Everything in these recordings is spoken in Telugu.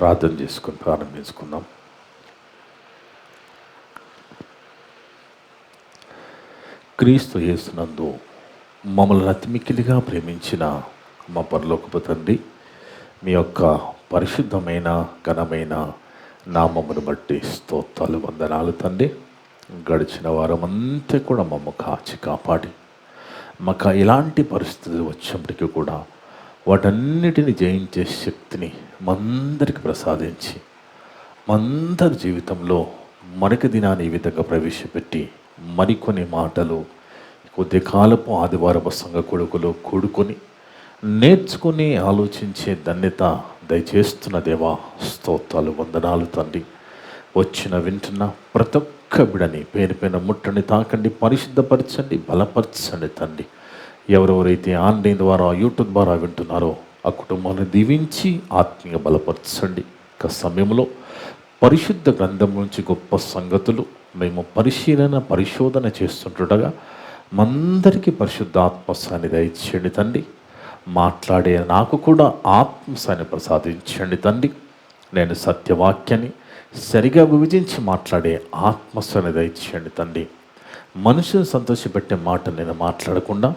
ప్రార్థన చేసుకొని ప్రారంభించుకుందాం. క్రీస్తు యేసునందు మమ్మల్ని అతిమిక్కిలిగా ప్రేమించిన మా పరలోకపు తండ్రి, మీ యొక్క పరిశుద్ధమైన ఘనమైన నామమును బట్టి స్తోత్రాలు వందనాలు తండ్రి. గడిచిన వారం అంతా కూడా మమ్మ కాచి కాపాడి మాకు ఎలాంటి పరిస్థితులు వచ్చినప్పటికీ కూడా వాటన్నిటిని జయించే శక్తిని మందరికి ప్రసాదించి మందరి జీవితంలో మరొక దినాన్ని ఈ విధంగా ప్రవేశపెట్టి మరికొన్ని మాటలు కొద్ది కాలపు ఆదివారపు సంఘ కొడుకులు కూడుకొని నేర్చుకుని ఆలోచించే ధన్యత దయచేస్తున్న దేవా స్తోత్రాలు వందనాలు తండ్రి. వచ్చిన వింటున్న ప్రతి ఒక్క బిడని పేరు పైన ముట్టండి, తాకండి, పరిశుద్ధపరచండి, బలపరచండి తండ్రి. ఎవరెవరైతే ఆన్లైన్ ద్వారా యూట్యూబ్ ద్వారా వింటున్నారో ఆ కుటుంబాన్ని దీవించి ఆత్మీయ బలపరచండి. ఒక సమయంలో పరిశుద్ధ గ్రంథం నుంచి గొప్ప సంగతులు మేము పరిశోధన చేస్తుండగా మందరికీ పరిశుద్ధాత్మ సన్నిధి దయచేయండి తండ్రి. మాట్లాడే నాకు కూడా ఆత్మ సన్నిధి ప్రసాదించండి తండ్రి. నేను సత్యవాక్యాన్ని సరిగా విభజించి మాట్లాడే ఆత్మ సన్నిధి దయచేయండి తండ్రి. మనుషులను సంతోషపెట్టే మాట నేను మాట్లాడకుండా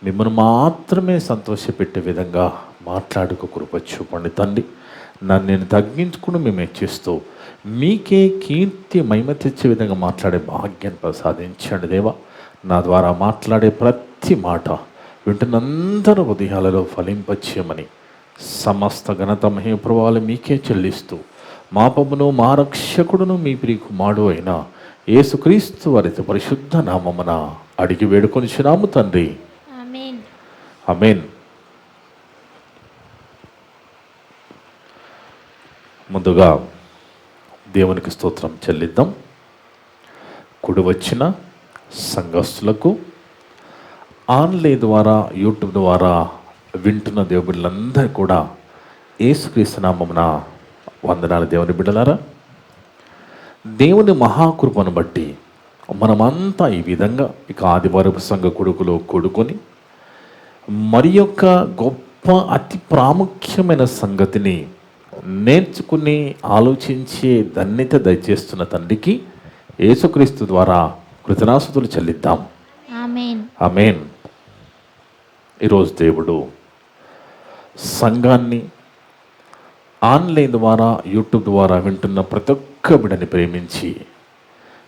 మిమ్మల్ని మాత్రమే సంతోషపెట్టే విధంగా మాట్లాడుకు కృప చూపండి తండ్రి. నన్ను నేను తగ్గించుకుని మేము చేస్తూ మీకే కీర్తి మహిమ తెచ్చే విధంగా మాట్లాడే భాగ్యాన్ని ప్రసాదించండి దేవా. నా ద్వారా మాట్లాడే ప్రతి మాట వింటున్నందరూ హృదయాలలో ఫలింపచేయమని సమస్త ఘనత మహిమ ప్రభావాలు మీకే చెల్లిస్తూ మా ప్రభును మా రక్షకుడును మీ ప్రియ కుమారుడు అయిన యేసుక్రీస్తు వారి పరిశుద్ధ నామమున అడిగి వేడుకొనిచున్నాము తండ్రి. ఆమేన్. ముందుగా దేవునికి స్తోత్రం చెల్లిద్దాం. కుడి వచ్చిన సంఘస్థులకు, ఆన్లైన్ ద్వారా యూట్యూబ్ ద్వారా వింటున్న దేవుళ్ళందరూ కూడా యేసుక్రీస్తు నామమున వందనాలు. దేవుని బిడ్డలారా, దేవుని మహాకృపను బట్టి మనమంతా ఈ విధంగా ఇక ఆదివారపు సంఘ కొడుకులో కూడుకొని మరి యొక్క గొప్ప అతి ప్రాముఖ్యమైన సంగతిని నేర్చుకుని ఆలోచించే ధన్యత దయచేస్తున్న తండ్రికి యేసుక్రీస్తు ద్వారా కృతజ్ఞతాస్తుతులు చెల్లిద్దాం. ఆమేన్. ఈరోజు దేవుడు సంఘాన్ని ఆన్లైన్ ద్వారా యూట్యూబ్ ద్వారా వింటున్న ప్రతి ఒక్క బిడ్డని ప్రేమించి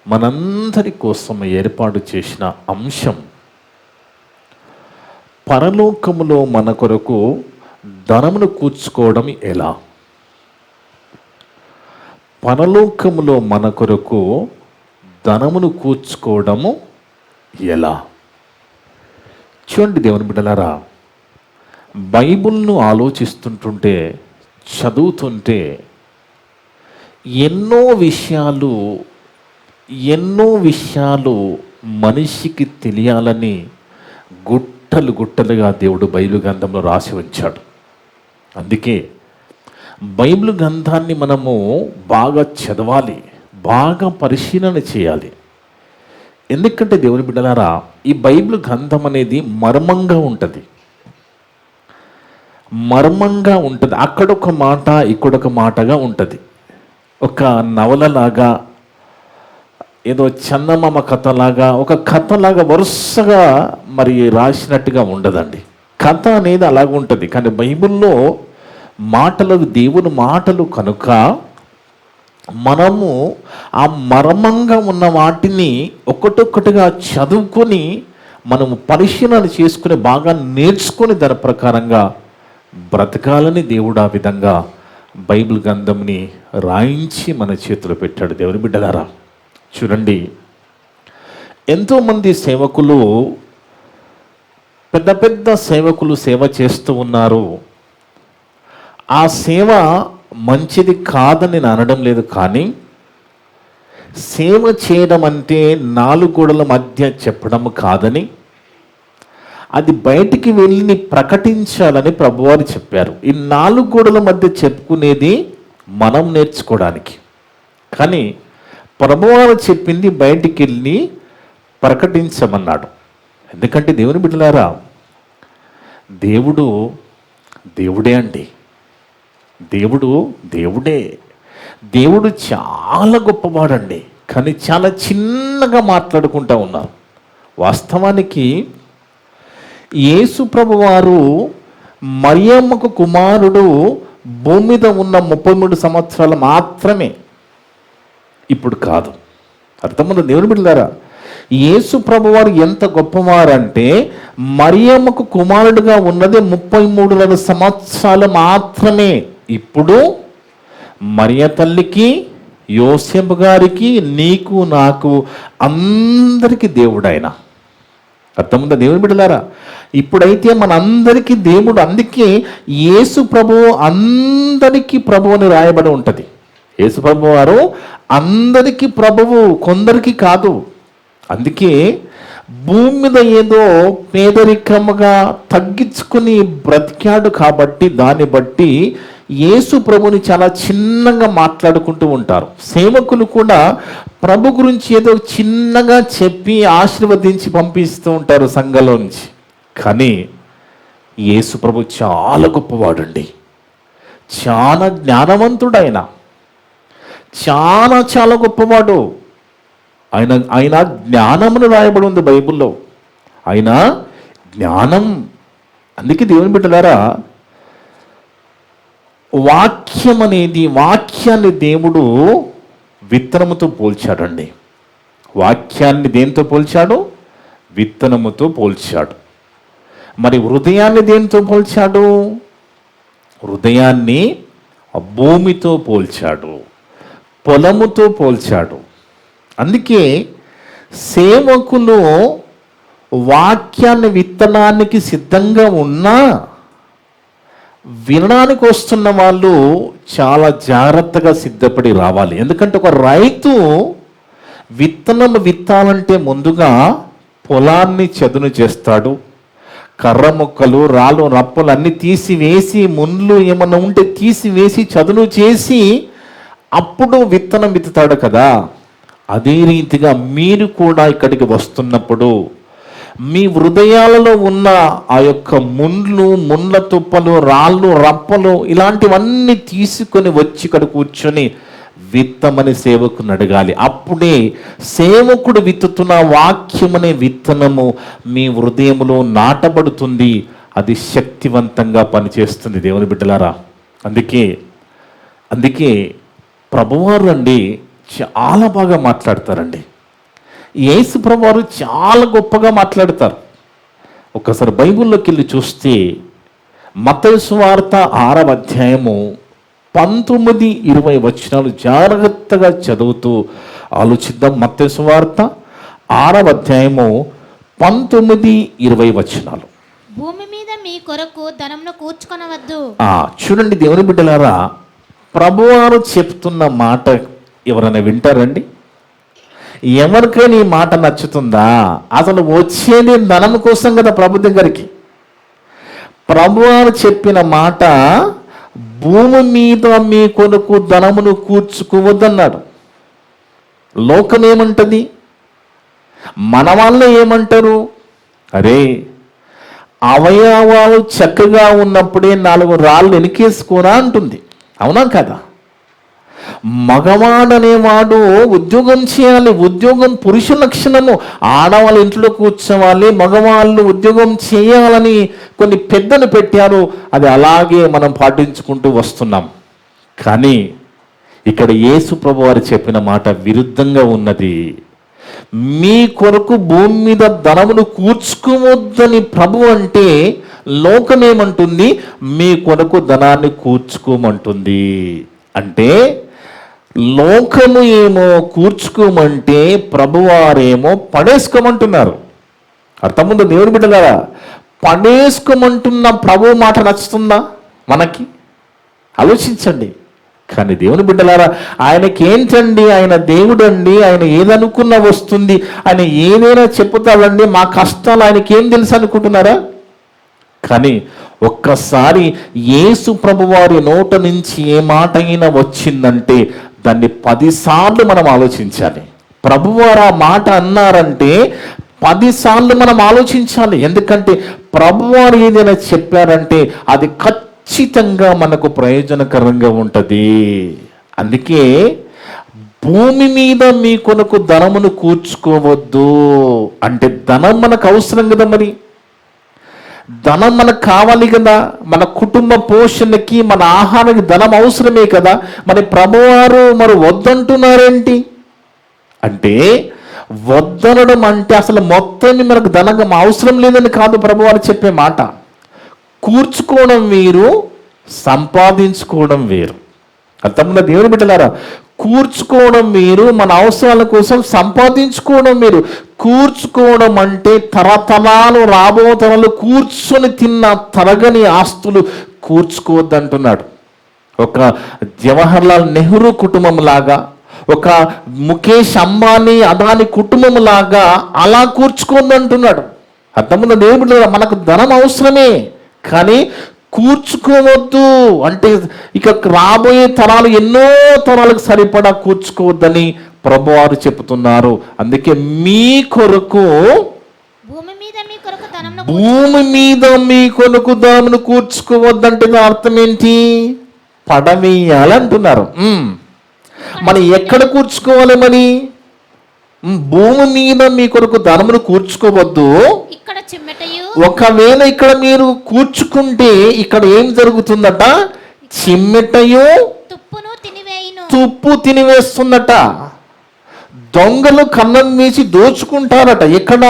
మనందరి కోసం ఏర్పాటు చేసిన అంశం, పరలోకములో మన కొరకు ధనమును కూర్చుకోవడం ఎలా. పరలోకములో మన కొరకు ధనమును కూర్చుకోవడము ఎలా. చూడండి దేవుని బిడ్డలారా, బైబిల్ను ఆలోచిస్తుంటుంటే చదువుతుంటే ఎన్నో విషయాలు మనిషికి తెలియాలని గుట్టలుగా దేవుడు బైబిల్ గ్రంథంలో రాసి ఉంచాడు. అందుకే బైబిల్ గ్రంథాన్ని మనము బాగా చదవాలి, బాగా పరిశీలన చేయాలి. ఎందుకంటే దేవుని బిడ్డలారా, ఈ బైబిల్ గ్రంథం అనేది మర్మంగా ఉంటుంది. అక్కడొక మాట ఇక్కడొక మాటగా ఉంటుంది. ఒక నవలలాగా, ఏదో చందమామ కథలాగా, ఒక కథలాగా వరుసగా మరి రాసినట్టుగా ఉండదండి. కథ అనేది అలాగ ఉంటుంది. కానీ బైబిల్లో మాటలు దేవుని మాటలు కనుక మనము ఆ మర్మంగా ఉన్న వాటిని ఒక్కొక్కటిగా చదువుకొని మనము పరిశీలన చేసుకుని బాగా నేర్చుకొని దాని ప్రకారంగా బ్రతకాలని దేవుడు ఆ విధంగా బైబిల్ గ్రంథంని రాయించి మన చేతిలో పెట్టాడు. దేవుని బిడ్డలారా, చూడండి, ఎంతోమంది సేవకులు, పెద్ద సేవకులు సేవ చేస్తూ ఉన్నారు. ఆ సేవ మంచిది కాదని నేను అనడం లేదు, కానీ సేవ చేయడం అంటే నాలుగు గోడల మధ్య చెప్పడం కాదని, అది బయటికి వెళ్ళి ప్రకటించాలని ప్రభువారు చెప్పారు. ఈ నాలుగు గోడల మధ్య చెప్పుకునేది మనం నేర్చుకోవడానికి, కానీ ప్రభువారు చెప్పింది బయటికి వెళ్ళి ప్రకటించమన్నాడు. ఎందుకంటే దేవుని బిడ్డలారా, దేవుడే అండి. దేవుడే. దేవుడు చాలా గొప్పవాడండి, కానీ చాలా చిన్నగా మాట్లాడుకుంటూ ఉన్నారు. వాస్తవానికి యేసు ప్రభువారు మరియమ్మకు కుమారుడు భూమి మీద ఉన్న 33 సంవత్సరాలు మాత్రమే, ఇప్పుడు కాదు. అర్థమైందా దేవుని బిడ్డలారా? యేసు ప్రభువారు ఎంత గొప్పవారంటే మరియమ్మకు కుమారుడుగా ఉన్నది 33 సంవత్సరాలు మాత్రమే. ఇప్పుడు మరియ తల్లికి, యోసేపు గారికి, నీకు, నాకు, అందరికీ దేవుడైన. అర్థముందా దేవుని బిడ్డలారా? ఇప్పుడైతే మన అందరికీ దేవుడు. అందుకే యేసు ప్రభువు అందరికీ ప్రభువు అని రాయబడి ఉంటుంది. యేసు ప్రభు వారు అందరికీ ప్రభువు, కొందరికి కాదు. అందుకే భూమి మీద ఏదో పేదరికముగా తగ్గించుకుని బ్రతికాడు కాబట్టి దాన్ని బట్టి యేసు ప్రభుని చాలా చిన్నగా మాట్లాడుకుంటూ ఉంటారు. సేవకులు కూడా ప్రభు గురించి ఏదో చిన్నగా చెప్పి ఆశీర్వదించి పంపిస్తూ ఉంటారు సంఘంలో నుంచి. కానీ యేసు ప్రభు చాలా గొప్పవాడండి, చాలా జ్ఞానవంతుడైన, చాలా గొప్పవాడు. ఆయన జ్ఞానమును రాయబడి ఉంది బైబిల్లో. ఆయన జ్ఞానం. అందుకే దేవుని బిడ్డలారా, వాక్యాన్ని దేవుడు విత్తనముతో పోల్చాడండి. వాక్యాన్ని దేనితో పోల్చాడు? విత్తనముతో పోల్చాడు. మరి హృదయాన్ని దేనితో పోల్చాడు? హృదయాన్ని భూమితో పోల్చాడు, పొలముతో పోల్చాడు. అందుకే సేవకులు వాక్యాన్ని విత్తనానికి సిద్ధంగా ఉన్నా వినడానికి వస్తున్న వాళ్ళు చాలా జాగ్రత్తగా సిద్ధపడి రావాలి. ఎందుకంటే ఒక రైతు విత్తనం విత్తాలంటే ముందుగా పొలాన్ని చదును చేస్తాడు. కర్ర ముక్కలు, రాళ్ళు, రప్పలు అన్నీ తీసివేసి, ముళ్ళు ఏమన్నా ఉంటే తీసివేసి చదును చేసి అప్పుడు విత్తనం విత్తుతాడు కదా. అదే రీతిగా మీరు కూడా ఇక్కడికి వస్తున్నప్పుడు మీ హృదయాలలో ఉన్న ఆ యొక్క ముళ్ళ తుప్పలు, రాళ్ళు, రప్పలు ఇలాంటివన్నీ తీసుకొని వచ్చి ఇక్కడ కూర్చొని విత్తమని సేవకుని అడగాలి. అప్పుడే సేవకుడు విత్తుతున్న వాక్యమనే విత్తనము మీ హృదయములో నాటబడుతుంది. అది శక్తివంతంగా పనిచేస్తుంది దేవుని బిడ్డలారా. అందుకే ప్రభువారు అండి చాలా బాగా మాట్లాడతారండి. యేసు ప్రభువారు చాలా గొప్పగా మాట్లాడతారు. ఒకసారి బైబిల్లోకి వెళ్ళి చూస్తే మత్తయి సువార్త 6వ అధ్యాయము 19-20 వచనాలు జాగ్రత్తగా చదువుతూ ఆలోచిద్దాం. మత్తయి సువార్త 6వ అధ్యాయము 19-20 వచనాలు. భూమి మీద మీ కొరకు ధనమును కూర్చుకొనవద్దు. చూడండి దేవుని బిడ్డలారా, ప్రభువారు చెప్తున్న మాట ఎవరైనా వింటారండి? ఎవరికైనా ఈ మాట నచ్చుతుందా? అసలు వచ్చేది ధనం కోసం కదా ప్రభు దగ్గరికి. ప్రభువారు చెప్పిన మాట, భూమి మీద మీ కొరకు ధనమును కూర్చుకోవద్దన్నాడు. లోకం ఏమంటది? మన వాళ్ళు ఏమంటారు? అరే, అవయవాలు చక్కగా ఉన్నప్పుడే 4 రాళ్ళు వెనకేసుకోరా అంటుంది. అవునా కదా? మగవాడనేవాడు ఉద్యోగం చేయాలి. ఉద్యోగం పురుష లక్షణము. ఆడవాళ్ళ ఇంట్లో కూర్చోవాలి, మగవాళ్ళు ఉద్యోగం చేయాలని కొన్ని పెద్దలు పెట్టారు. అది అలాగే మనం పాటించుకుంటూ వస్తున్నాం. కానీ ఇక్కడ యేసు ప్రభు వారు చెప్పిన మాట విరుద్ధంగా ఉన్నది. మీ కొరకు భూమి మీద ధనమును కూర్చుకోవద్దని ప్రభు అంటే, లోకం ఏమంటుంది? మీ కొరకు ధనాన్ని కూర్చుకోమంటుంది. అంటే లోకము ఏమో కూర్చుకోమంటే ప్రభువారేమో పడేసుకోమంటున్నారు. అర్థముందో దేవుని బిడ్డలారా? పడేసుకోమంటున్న ప్రభు మాట నచ్చుతుందా మనకి? ఆలోచించండి. కానీ దేవుని బిడ్డలారా, ఆయనకి ఏంటండి? ఆయన దేవుడండి. ఆయన ఏదనుకున్నా వస్తుంది. ఆయన ఏదైనా చెప్పుతాడండి. మా కష్టాలు ఆయనకి ఏం తెలుసు అనుకుంటున్నారా? కానీ ఒక్కసారి యేసు ప్రభువారి నోట నుంచి ఏ మాట అయినా వచ్చిందంటే దాన్ని 10 సార్లు మనం ఆలోచించాలి. ప్రభువారు ఆ మాట అన్నారంటే 10 సార్లు మనం ఆలోచించాలి. ఎందుకంటే ప్రభువారు ఏదైనా చెప్పారంటే అది ఖచ్చితంగా మనకు ప్రయోజనకరంగా ఉంటుంది. అందుకే భూమి మీద మీ కొరకు ధనమును కూర్చుకోవద్దు అంటే, ధనం మనకు అవసరం కదా, మరి ధనం మనకు కావాలి కదా, మన కుటుంబ పోషణకి మన ఆహారానికి ధనం అవసరమే కదా. మరి ప్రభువారు మరి వద్దంటున్నారేంటి అంటే, వద్దనడం అంటే అసలు మొత్తాన్ని మనకు ధనం అవసరం లేదని కాదు ప్రభువారు చెప్పే మాట. కూర్చుకోవడం వేరు, సంపాదించుకోవడం వేరు. అర్థమున్న దేవుని బిడ్డలారా, కూర్చుకోవడం వేరు, మన అవసరాల కోసం సంపాదించుకోవడం వేరు. కూర్చుకోవడం అంటే తరతరాలు రాబో తరాలు కూర్చొని తిన్న తరగని ఆస్తులు కూర్చుకోవద్దు అంటున్నాడు. ఒక జవహర్లాల్ నెహ్రూ కుటుంబం లాగా, ఒక ముఖేష్ అంబానీ అదాని కుటుంబం లాగా అలా కూర్చుకోవద్దు అంటున్నాడు. అర్థమున్న దేవుడు, మనకు ధనం అవసరమే కానీ కూర్చుకోవద్దు అంటే, ఇక రాబోయే తరాలు ఎన్నో తరాలకు సరిపడా కూర్చుకోవద్దని ప్రభువారు చెబుతున్నారు. అందుకే మీ కొరకు భూమి మీద మీ కొరకు ధనమును భూమి మీద మీ కొరకు ధనమును కూర్చుకోవద్దంటే అర్థం ఏంటి? పడవేయాలంటున్నారు. మరి ఎక్కడ కూర్చుకోవాలి? మరి భూమి మీద మీ కొరకు ధనమును కూర్చుకోవద్దు. ఇక్కడ చిమ్మెటయు, ఒకవేళ ఇక్కడ మీరు కూర్చుకుంటే ఇక్కడ ఏం జరుగుతుందట? చిమ్మెటయు తుప్పును తినివేయును. తుప్పు తినివేస్తుందట. దొంగలు కన్నం వేసి దోచుకుంటారట. ఎక్కడ?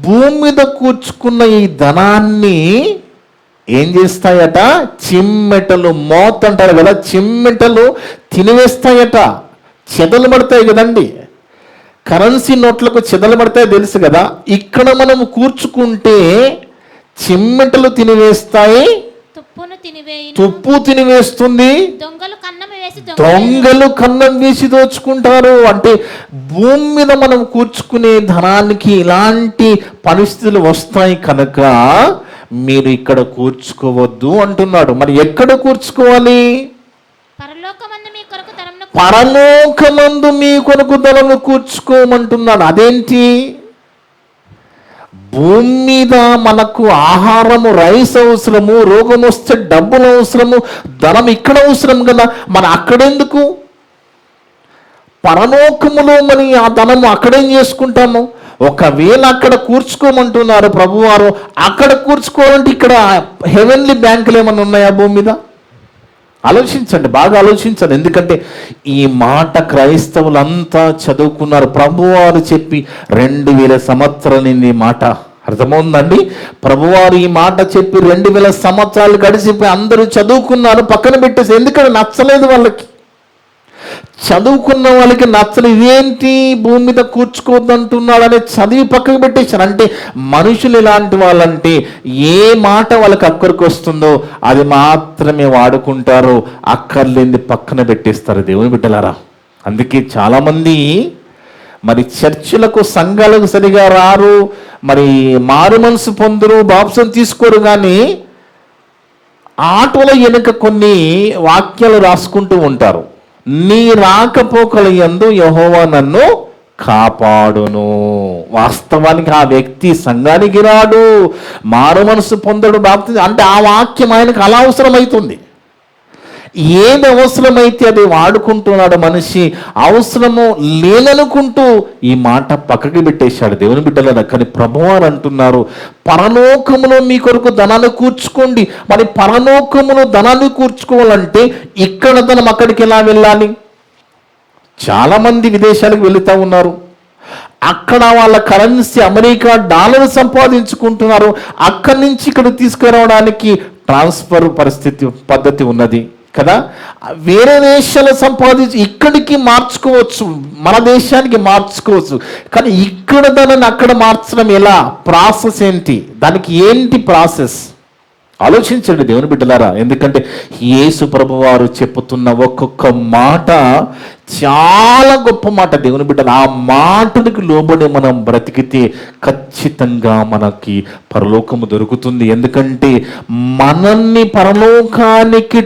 భూమి మీద కూర్చుకున్న ఈ ధనాన్ని ఏం చేస్తాయట? చిమ్మెటలు, మోత్ అంటారు కదా, చిమ్మెటలు తినివేస్తాయట. చెదలు పడతాయి కదండి, కరెన్సీ నోట్లకు చెదలు పడతాయి తెలుసు కదా. ఇక్కడ మనం కూర్చుకుంటే చిమ్మెటలు తినివేస్తాయి, తుప్పును తినివేయును. తుప్పు తినివేస్తుంది, దొంగలు కన్నం వేసి దొంగలు కన్నం వేసి దోచుకుంటారు. అంటే భూమి మీద మనం కూర్చుకునే ధనానికి ఇలాంటి పరిస్థితులు వస్తాయి కనుక మీరు ఇక్కడ కూర్చుకోవద్దు అంటున్నాడు. మరి ఎక్కడ కూర్చుకోవాలి? పరలోకమందు మీ కొరకు ధనమును పరలోకమందు మీ కొరకు ధనమును కూర్చుకోమంటున్నాడు. అదేంటి? భూమి మీద మనకు ఆహారము, రైస్ అవసరము, రోగం వస్తే డబ్బులు అవసరము, ధనం ఇక్కడ అవసరం కదా. మన అక్కడెందుకు? పరలోకములో మరి ఆ ధనము అక్కడేం చేసుకుంటాము? ఒకవేళ అక్కడ కూర్చుకోమంటున్నారు ప్రభువారు, అక్కడ కూర్చుకోవాలంటే ఇక్కడ హెవెన్లీ బ్యాంకులు ఏమన్నా ఉన్నాయా భూమి మీద? ఆలోచించండి, బాగా ఆలోచించండి. ఎందుకంటే ఈ మాట క్రైస్తవులంతా చదువుకున్నారు. ప్రభువారు చెప్పి 2000 సంవత్సరాలు మాట అర్థమవుందండి. ప్రభువారు ఈ మాట చెప్పి 2000 సంవత్సరాలు గడిచిపోయి అందరూ చదువుకున్నారు, పక్కన పెట్టేసి. ఎందుకంటే నచ్చలేదు వాళ్ళకి. చదువుకున్న వాళ్ళకి నచ్చలేదు. ఇదేంటి భూమి మీద కూర్చుకోవద్దు అంటున్నాడు అని చదివి పక్కకు పెట్టేశారు. అంటే మనుషులు ఎలాంటి వాళ్ళంటే ఏ మాట వాళ్ళకి అక్కడికి వస్తుందో అది మాత్రమే వాడుకుంటారు, అక్కర్లేంది పక్కన పెట్టేస్తారు. దేవుని బిడ్డలారా, అందుకే చాలామంది మరి చర్చిలకు, సంఘాలకు సరిగా రారు, మరి మారు మనసు పొందరు, బాప్సం తీసుకోరు. కానీ ఆటోలో వెనుక కొన్ని వాక్యాలు రాసుకుంటూ ఉంటారు. నీ రాకపోకల యందు యెహోవా నన్ను కాపాడును. వాస్తవానికి ఆ వ్యక్తి సంఘానికి రాడు, మారు మనసు పొందడు, బాప్తిజం అంటే ఆ వాక్యం ఆయనకు అలా అవసరమవుతుంది. ఏది అవసరమైతే అది వాడుకుంటున్నాడు మనిషి. అవసరము లేదనుకుంటూ ఈ మాట పక్కకి పెట్టేశాడు. దేవుని బిడ్డల, కానీ ప్రభువారు అంటున్నారు, పరలోకములో మీ కొరకు ధనాన్ని కూర్చుకోండి. మరి పరలోకములో ధనాన్ని కూర్చుకోవాలంటే ఇక్కడ ధనం అక్కడికి ఎలా వెళ్ళాలి? చాలామంది విదేశాలకు వెళుతూ ఉన్నారు, అక్కడ వాళ్ళ కరెన్సీ అమెరికా డాలర్ సంపాదించుకుంటున్నారు. అక్కడి నుంచి ఇక్కడ తీసుకురావడానికి ట్రాన్స్ఫర్ పద్ధతి ఉన్నది కదా. వేరే దేశాలు సంపాదించి ఇక్కడికి మార్చుకోవచ్చు, మన దేశానికి మార్చుకోవచ్చు. కానీ ఇక్కడ దానిని అక్కడ మార్చడం ఎలా? ప్రాసెస్ ఏంటి? దానికి ఏంటి ప్రాసెస్? ఆలోచించండి దేవుని బిడ్డలారా. ఎందుకంటే యేసు ప్రభువారు చెప్పుతున్న ఒక్కొక్క మాట చాలా గొప్ప మాట దేవుని బిడ్డలు. ఆ మాటనికి లోబడి మనం బ్రతికితే ఖచ్చితంగా మనకి పరలోకము దొరుకుతుంది. ఎందుకంటే మనల్ని పరలోకానికి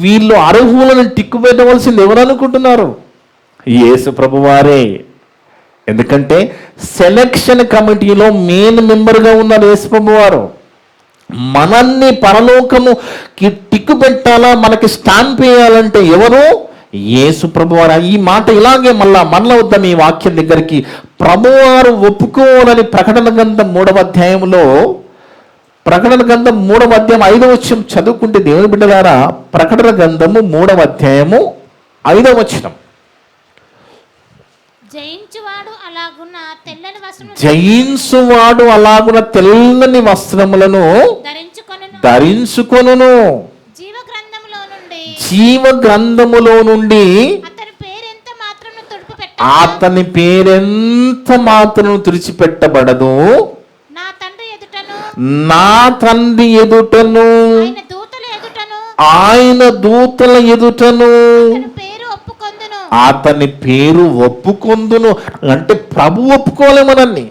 వీళ్ళు అర్హులను టిక్కుపెట్టవలసింది ఎవరు అనుకుంటున్నారు? యేసు ప్రభువారే. ఎందుకంటే సెలక్షన్ కమిటీలో మెయిన్ మెంబర్గా ఉన్నారు యేసు ప్రభువారు. మనల్ని పరలోకముకి టిక్కు పెట్టాలా, మనకి స్టాంప్ వేయాలంటే ఎవరు? యేసు ప్రభువారు. ఈ మాట ఇలాగే మళ్ళా వద్దాం ఈ వాక్యం దగ్గరికి. ప్రభువారు ఒప్పుకోవాలని ప్రకటన గ్రంథం 3వ అధ్యాయంలో, ప్రకటన గ్రంథం 3వ అధ్యాయం 5వ వచనం చదువుకుంటే దేవుని బిడ్డలారా, ప్రకటన గ్రంథము 3వ అధ్యాయము 5వ వచనం. జయించువాడు అలాగున్న తెల్లని వస్త్రములు జయించువాడు అలాగున తెల్లని వస్త్రములను ధరించుకొనును, జీవ గ్రంథములో నుండి అతని పేరెంత మాత్రం తుడిచిపెట్టబడదు. నా తండ్రి ఎదుటను ఆయన దూతల ఎదుటను అతని పేరు ఒప్పుకొందును. అంటే ప్రభు ఒప్పుకోలేమనన్ని,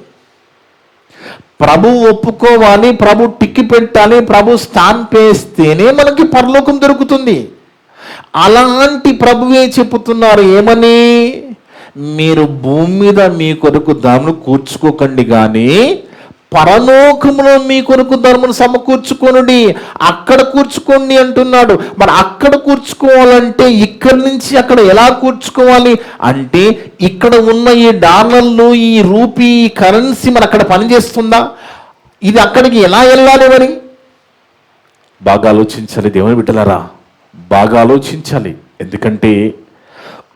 ప్రభు ఒప్పుకోవాలి, ప్రభు టిక్కి పెట్టాలి, ప్రభు స్టాంప్ వేస్తేనే మనకి పరలోకం దొరుకుతుంది. అలాంటి ప్రభువే చెప్పుతున్నారు ఏమని? మీరు భూమి మీద మీ కొరకు ధనమును కూర్చుకోకండి, కానీ పరలోకములో మీ కొరకు ధనమును సమకూర్చుకొనుడి, అక్కడ కూర్చుకోండి అంటున్నాడు. మరి అక్కడ కూర్చుకోవాలంటే ఇక్కడి నుంచి అక్కడ ఎలా కూర్చుకోవాలి అంటే, ఇక్కడ ఉన్న ఈ డాలర్లు, ఈ రూపీ, ఈ కరెన్సీ మరి అక్కడ పనిచేస్తుందా? ఇది అక్కడికి ఎలా వెళ్ళాలి? మరి బాగా ఆలోచించాలి దేవుని బిడ్డలారా, బాగా ఆలోచించాలి. ఎందుకంటే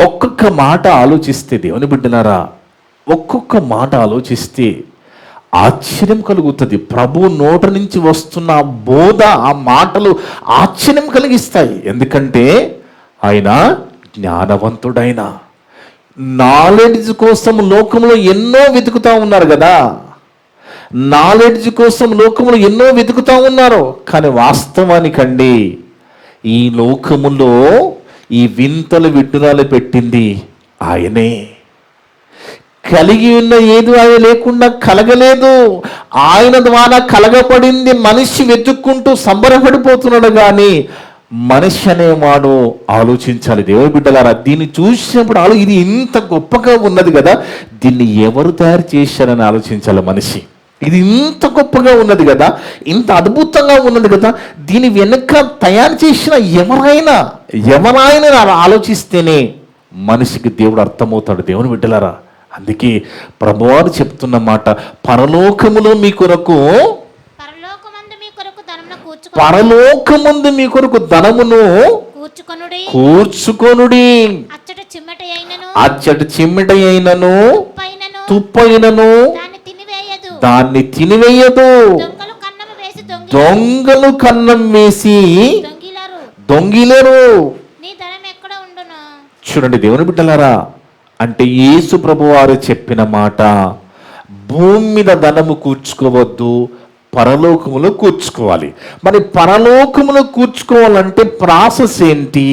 ఒక్కొక్క మాట ఆలోచిస్తే దేవుని బిడ్డలారా, ఒక్కొక్క మాట ఆలోచిస్తే ఆశ్చర్యం కలుగుతుంది. ప్రభు నోట నుంచి వస్తున్న ఆ బోధ, ఆ మాటలు ఆశ్చర్యం కలిగిస్తాయి. ఎందుకంటే ఆయన జ్ఞానవంతుడైన, నాలెడ్జ్ కోసం లోకంలో ఎన్నో వెతుకుతా ఉన్నారు కదా, నాలెడ్జ్ కోసం లోకములో ఎన్నో వెతుకుతా ఉన్నారు. కానీ వాస్తవానికండి ఈ లోకములో ఈ వింతలు విడ్డూరాలు పెట్టింది ఆయనే. కలిగి ఉన్న ఏది ఆయన లేకుండా కలగలేదు. ఆయన ద్వారా కలగబడింది మనిషి వెతుక్కుంటూ సంబరపడిపోతున్నాడు. కానీ మనిషి అనేవాడు ఆలోచించాలి దేవుని బిడ్డలారా. దీన్ని చూసినప్పుడు ఇది ఇంత గొప్పగా ఉన్నది కదా, దీన్ని ఎవరు తయారు చేశారని ఆలోచించాలి మనిషి. ఇది ఇంత గొప్పగా ఉన్నది కదా, ఇంత అద్భుతంగా ఉన్నది కదా, దీని వెనుక తయారు చేసిన ఎవరైనా ఆలోచిస్తేనే మనిషికి దేవుడు అర్థమవుతాడు దేవుని బిడ్డలారా. అందుకే ప్రభువారు చెప్తున్న మాట, పరలోకములో మీ కొరకు పరలోకమందు మీ కొరకు ధనమును కూర్చుకొనుడి, అచ్చట చిమ్మెట అయినను తుప్పైనను దాన్ని తినివేయదు, దొంగలు కన్నం వేసి దొంగిలరు. చూడండి దేవుని బిడ్డలారా, అంటే యేసు ప్రభువారు చెప్పిన మాట, భూమి మీద ధనము కూర్చుకోవద్దు, పరలోకములో కూర్చుకోవాలి. మరి పరలోకములో కూర్చుకోవాలంటే ప్రాసెస్ ఏంటి?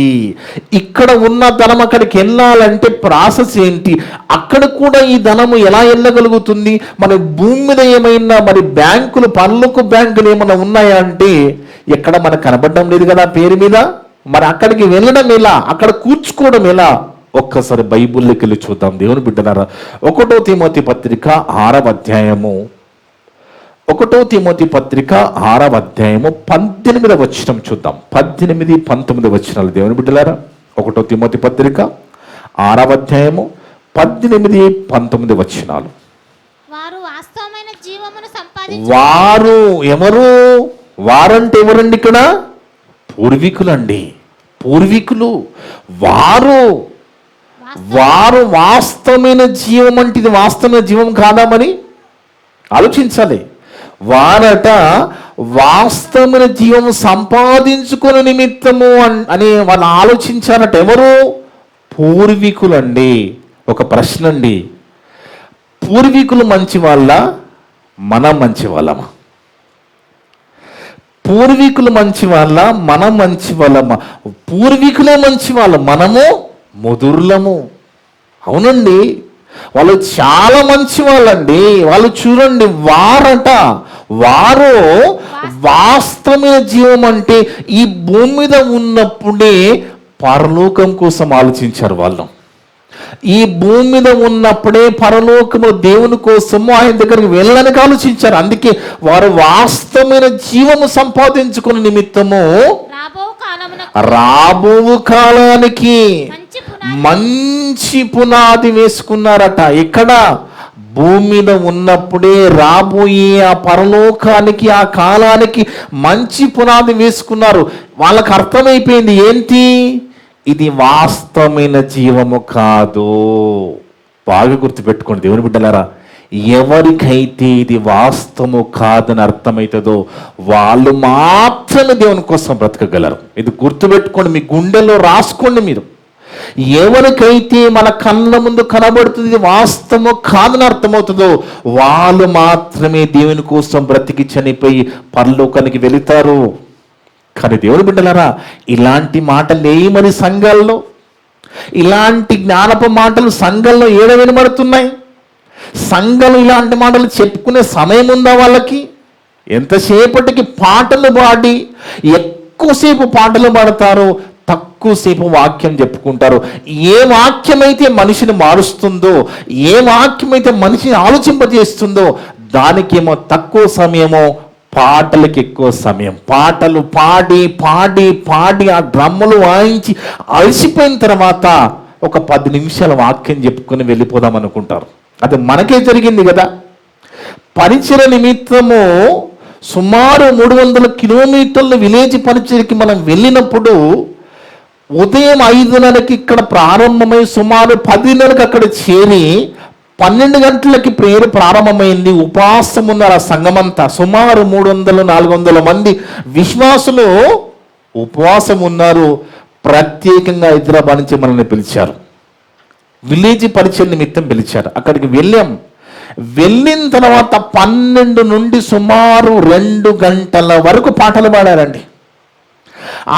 ఇక్కడ ఉన్న ధనం అక్కడికి వెళ్ళాలంటే ప్రాసెస్ ఏంటి? అక్కడ కూడా ఈ ధనము ఎలా వెళ్ళగలుగుతుంది? మన భూమి మీద ఏమైనా మరి బ్యాంకులు, పరలోక బ్యాంకులు ఏమైనా ఉన్నాయా అంటే ఎక్కడ మనకు కనబడడం లేదు కదా పేరు మీద. మరి అక్కడికి వెళ్ళడం ఎలా, అక్కడ కూర్చుకోవడం ఎలా? ఒక్కసారి బైబిల్లోకి వెళ్ళి చూద్దాం దేవుని బిడ్డలారా. 1 తిమోతి పత్రిక 6వ అధ్యాయము, 1 తిమోతి పత్రిక 6వ అధ్యాయము 18వ వచనం చూద్దాం. 18, 19 వచనాలు దేవుని బిడ్డలారా. 1 తిమోతి పత్రిక 6వ అధ్యాయము 18, 19 వచనాలు. వారు ఎవరు? వారంటే ఎవరండి? ఇక్కడ పూర్వీకులండి, పూర్వీకులు. వారు వాస్తవమైన జీవం అంటే ఇది వాస్తవమైన జీవం కాదా? మరి ఆలోచించాలి. వారట వాస్తవమైన జీవం సంపాదించుకునే నిమిత్తము అని వాళ్ళు ఆలోచించారట. ఎవరు? పూర్వీకులండి. ఒక ప్రశ్న అండి, పూర్వీకులు మంచి వాళ్ళ, మనం మంచి వాళ్ళమా? పూర్వీకులు మంచి వాళ్ళ, మనం మంచి వాళ్ళమా? పూర్వీకులే మంచి వాళ్ళు, మనము ముదుర్లము. అవునండి, వాళ్ళు చాలా మంచి వాళ్ళండి. వాళ్ళు చూడండి, వారు వాస్తవమైన జీవం అంటే ఈ భూమి మీద ఉన్నప్పుడే పరలోకం కోసం ఆలోచించారు వాళ్ళు. ఈ భూమి మీద ఉన్నప్పుడే పరలోకము దేవుని కోసము ఆయన దగ్గరికి వెళ్ళడానికి ఆలోచించారు. అందుకే వారు వాస్తవమైన జీవము సంపాదించుకునే నిమిత్తము రాబో కాలానికి మంచి పునాది వేసుకున్నారట. ఇక్కడ భూమి మీద ఉన్నప్పుడే రాబోయే ఆ పరలోకానికి, ఆ కాలానికి మంచి పునాది వేసుకున్నారు. వాళ్ళకి అర్థమైపోయింది ఏంటి, ఇది వాస్తవమైన జీవము కాదు. బాగా గుర్తుపెట్టుకోండి దేవుని బిడ్డలారా, ఎవరికైతే ఇది వాస్తవము కాదని అర్థమవుతుందో వాళ్ళు మాత్రమే దేవుని కోసం బ్రతకగలరు. ఇది గుర్తుపెట్టుకోండి, మీ గుండెలో రాసుకోండి మీరు. ఎవరికైతే మన కళ్ళ ముందు కనబడుతుంది వాస్తవము కాదని అర్థమవుతుందో వాళ్ళు మాత్రమే దేవుని కోసం బ్రతికి చనిపోయి పరలోకానికి వెళుతారు. కానీ దేవుని బిడ్డలారా, ఇలాంటి మాటలు ఏమని సంఘాల్లో, ఇలాంటి జ్ఞానపు మాటలు సంఘంలో ఏడ వినబడుతున్నాయి? సంఘంలో ఇలాంటి మాటలు చెప్పుకునే సమయం ఉందా వాళ్ళకి? ఎంతసేపటికి పాటలు పాడి, ఎక్కువసేపు పాటలు పాడతారు, తక్కువసేపు వాక్యం చెప్పుకుంటారు. ఏ వాక్యం అయితే మనిషిని మారుస్తుందో, ఏ వాక్యం అయితే మనిషిని ఆలోచింపజేస్తుందో దానికేమో తక్కువ సమయమో, పాటలకు ఎక్కువ సమయం. పాటలు పాడి పాడి పాడి ఆ డ్రమ్ములు వాయించి అలసిపోయిన తర్వాత ఒక 10 నిమిషాల వాక్యం చెప్పుకొని వెళ్ళిపోదాం అనుకుంటారు. అది మనకే జరిగింది కదా. పరిచయ నిమిత్తము సుమారు 300 కిలోమీటర్ల విలేజ్ పరిచయకి మనం వెళ్ళినప్పుడు ఉదయం 5:30కి ఇక్కడ ప్రారంభమై సుమారు 10:30కి అక్కడ చేరి 12 గంటలకి ప్రేయర్ ప్రారంభమైంది. ఉపవాసం ఉన్నారు ఆ సంఘమంతా. సుమారు 300-400 మంది విశ్వాసులు ఉపవాసం ఉన్నారు. ప్రత్యేకంగా హైదరాబాద్ నుంచి మనల్ని పిలిచారు, విలేజ్ పరిచయ నిమిత్తం పిలిచారు. అక్కడికి వెళ్ళిన తర్వాత 12 నుండి సుమారు 2 గంటల వరకు పాటలు పాడారండి.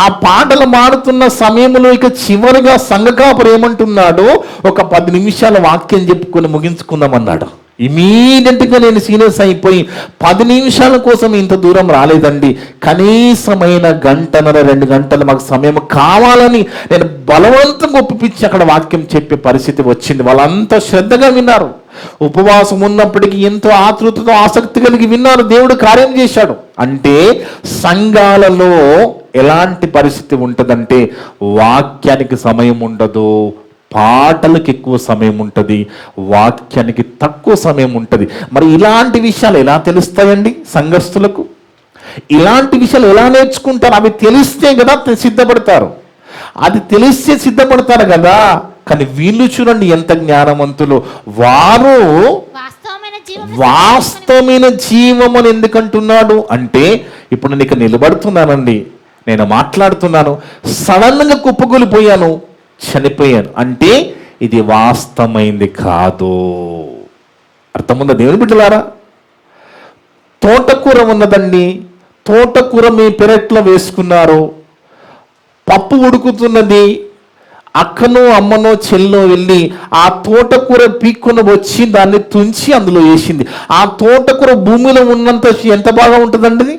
ఆ పాటలు పాడుతున్న సమయంలో ఇక చివరిగా సంఘకాపురు ఏమంటున్నాడు, ఒక 10 నిమిషాల వాక్యం చెప్పుకొని ముగించుకుందామన్నాడు. ఇమీడియట్గా నేను సీరియస్ అయిపోయి 10 నిమిషాల కోసం ఇంత దూరం రాలేదండి, కనీసమైన 1.5-2 గంటలు మాకు సమయం కావాలని నేను బలవంతంగా ఒప్పించి అక్కడ వాక్యం చెప్పే పరిస్థితి వచ్చింది. వాళ్ళంతా శ్రద్ధగా విన్నారు. ఉపవాసం ఉన్నప్పటికీ ఎంతో ఆతృతతో ఆసక్తి కలిగి విన్నారు. దేవుడు కార్యం చేశాడు. అంటే సంఘాలలో ఎలాంటి పరిస్థితి ఉంటుందంటే వాక్యానికి సమయం ఉండదు, పాటలకు ఎక్కువ సమయం ఉంటుంది, వాక్యానికి తక్కువ సమయం ఉంటుంది. మరి ఇలాంటి విషయాలు ఎలా తెలుస్తాయండి సంఘస్థులకు? ఇలాంటి విషయాలు ఎలా నేర్చుకుంటారు? అవి తెలిస్తే కదా సిద్ధపడతారు, అది తెలిస్తే సిద్ధపడతారు కదా. కానీ వీళ్ళు చూడండి ఎంత జ్ఞానవంతులు. వారు వాస్తవమైన జీవం అని ఎందుకంటున్నాడు అంటే, ఇప్పుడు నేను ఇక్కడ నిలబడుతున్నానండి, నేను మాట్లాడుతున్నాను, సడన్గా కుప్పకూలిపోయాను, చనిపోయాను అంటే ఇది వాస్తవమైంది కాదు. అర్థముందా దేవుని బిడ్డలారా? తోటకూర ఉన్నదండి, తోటకూర మీ పెరట్లో వేసుకున్నారు, పప్పు ఉడుకుతున్నది, అక్కనో అమ్మనో చెల్లో వెళ్ళి ఆ తోటకూర పీక్కుని వచ్చి దాన్ని తుంచి అందులో వేసింది. ఆ తోటకూర భూమిలో ఉన్నంత ఎంత బాగా ఉంటుందండి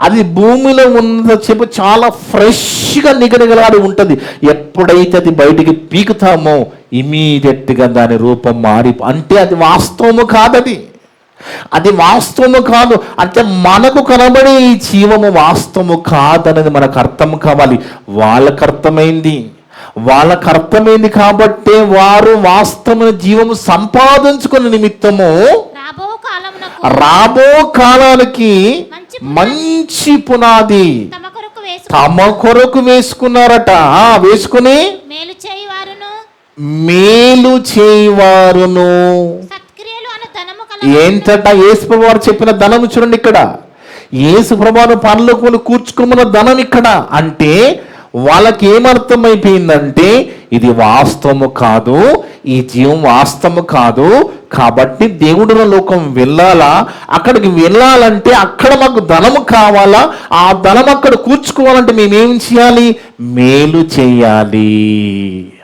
అది భూమిలో ఉన్నంతసేపు చాలా ఫ్రెష్గా నిగనిగలాడి ఉంటుంది. ఎప్పుడైతే అది బయటికి పీకుతామో ఇమీడియట్గా దాని రూపం మారి, అంటే అది వాస్తవము కాదది, అది వాస్తవము కాదు. అంటే మనకు కనబడే ఈ జీవము వాస్తవము కాదనేది మనకు అర్థం కావాలి. వాళ్ళకు అర్థమైంది కాబట్టే వారు వాస్తవమైన జీవము సంపాదించుకునే నిమిత్తము రాబో కాలానికి మంచి పునాది తమ కొరకు వేసుకున్నారట. వేసుకుని మేలు చేయవారును ఏంటట? యేసుప్రభు వారు చెప్పిన ధనము చూడండి. ఇక్కడ యేసుప్రభు వారు పరలోకములో కూర్చుకున్న ధనం ఇక్కడ. అంటే వాళ్ళకి ఏమర్థమైపోయిందంటే ఇది వాస్తవము కాదు, ఈ జీవం వాస్తవము కాదు, కాబట్టి దేవుడుల లోకం వెళ్ళాలా, అక్కడికి వెళ్ళాలంటే అక్కడ మాకు ధనము కావాలా, ఆ ధనం అక్కడ కూర్చుకోవాలంటే మేమేం చేయాలి? మేలు చేయాలి.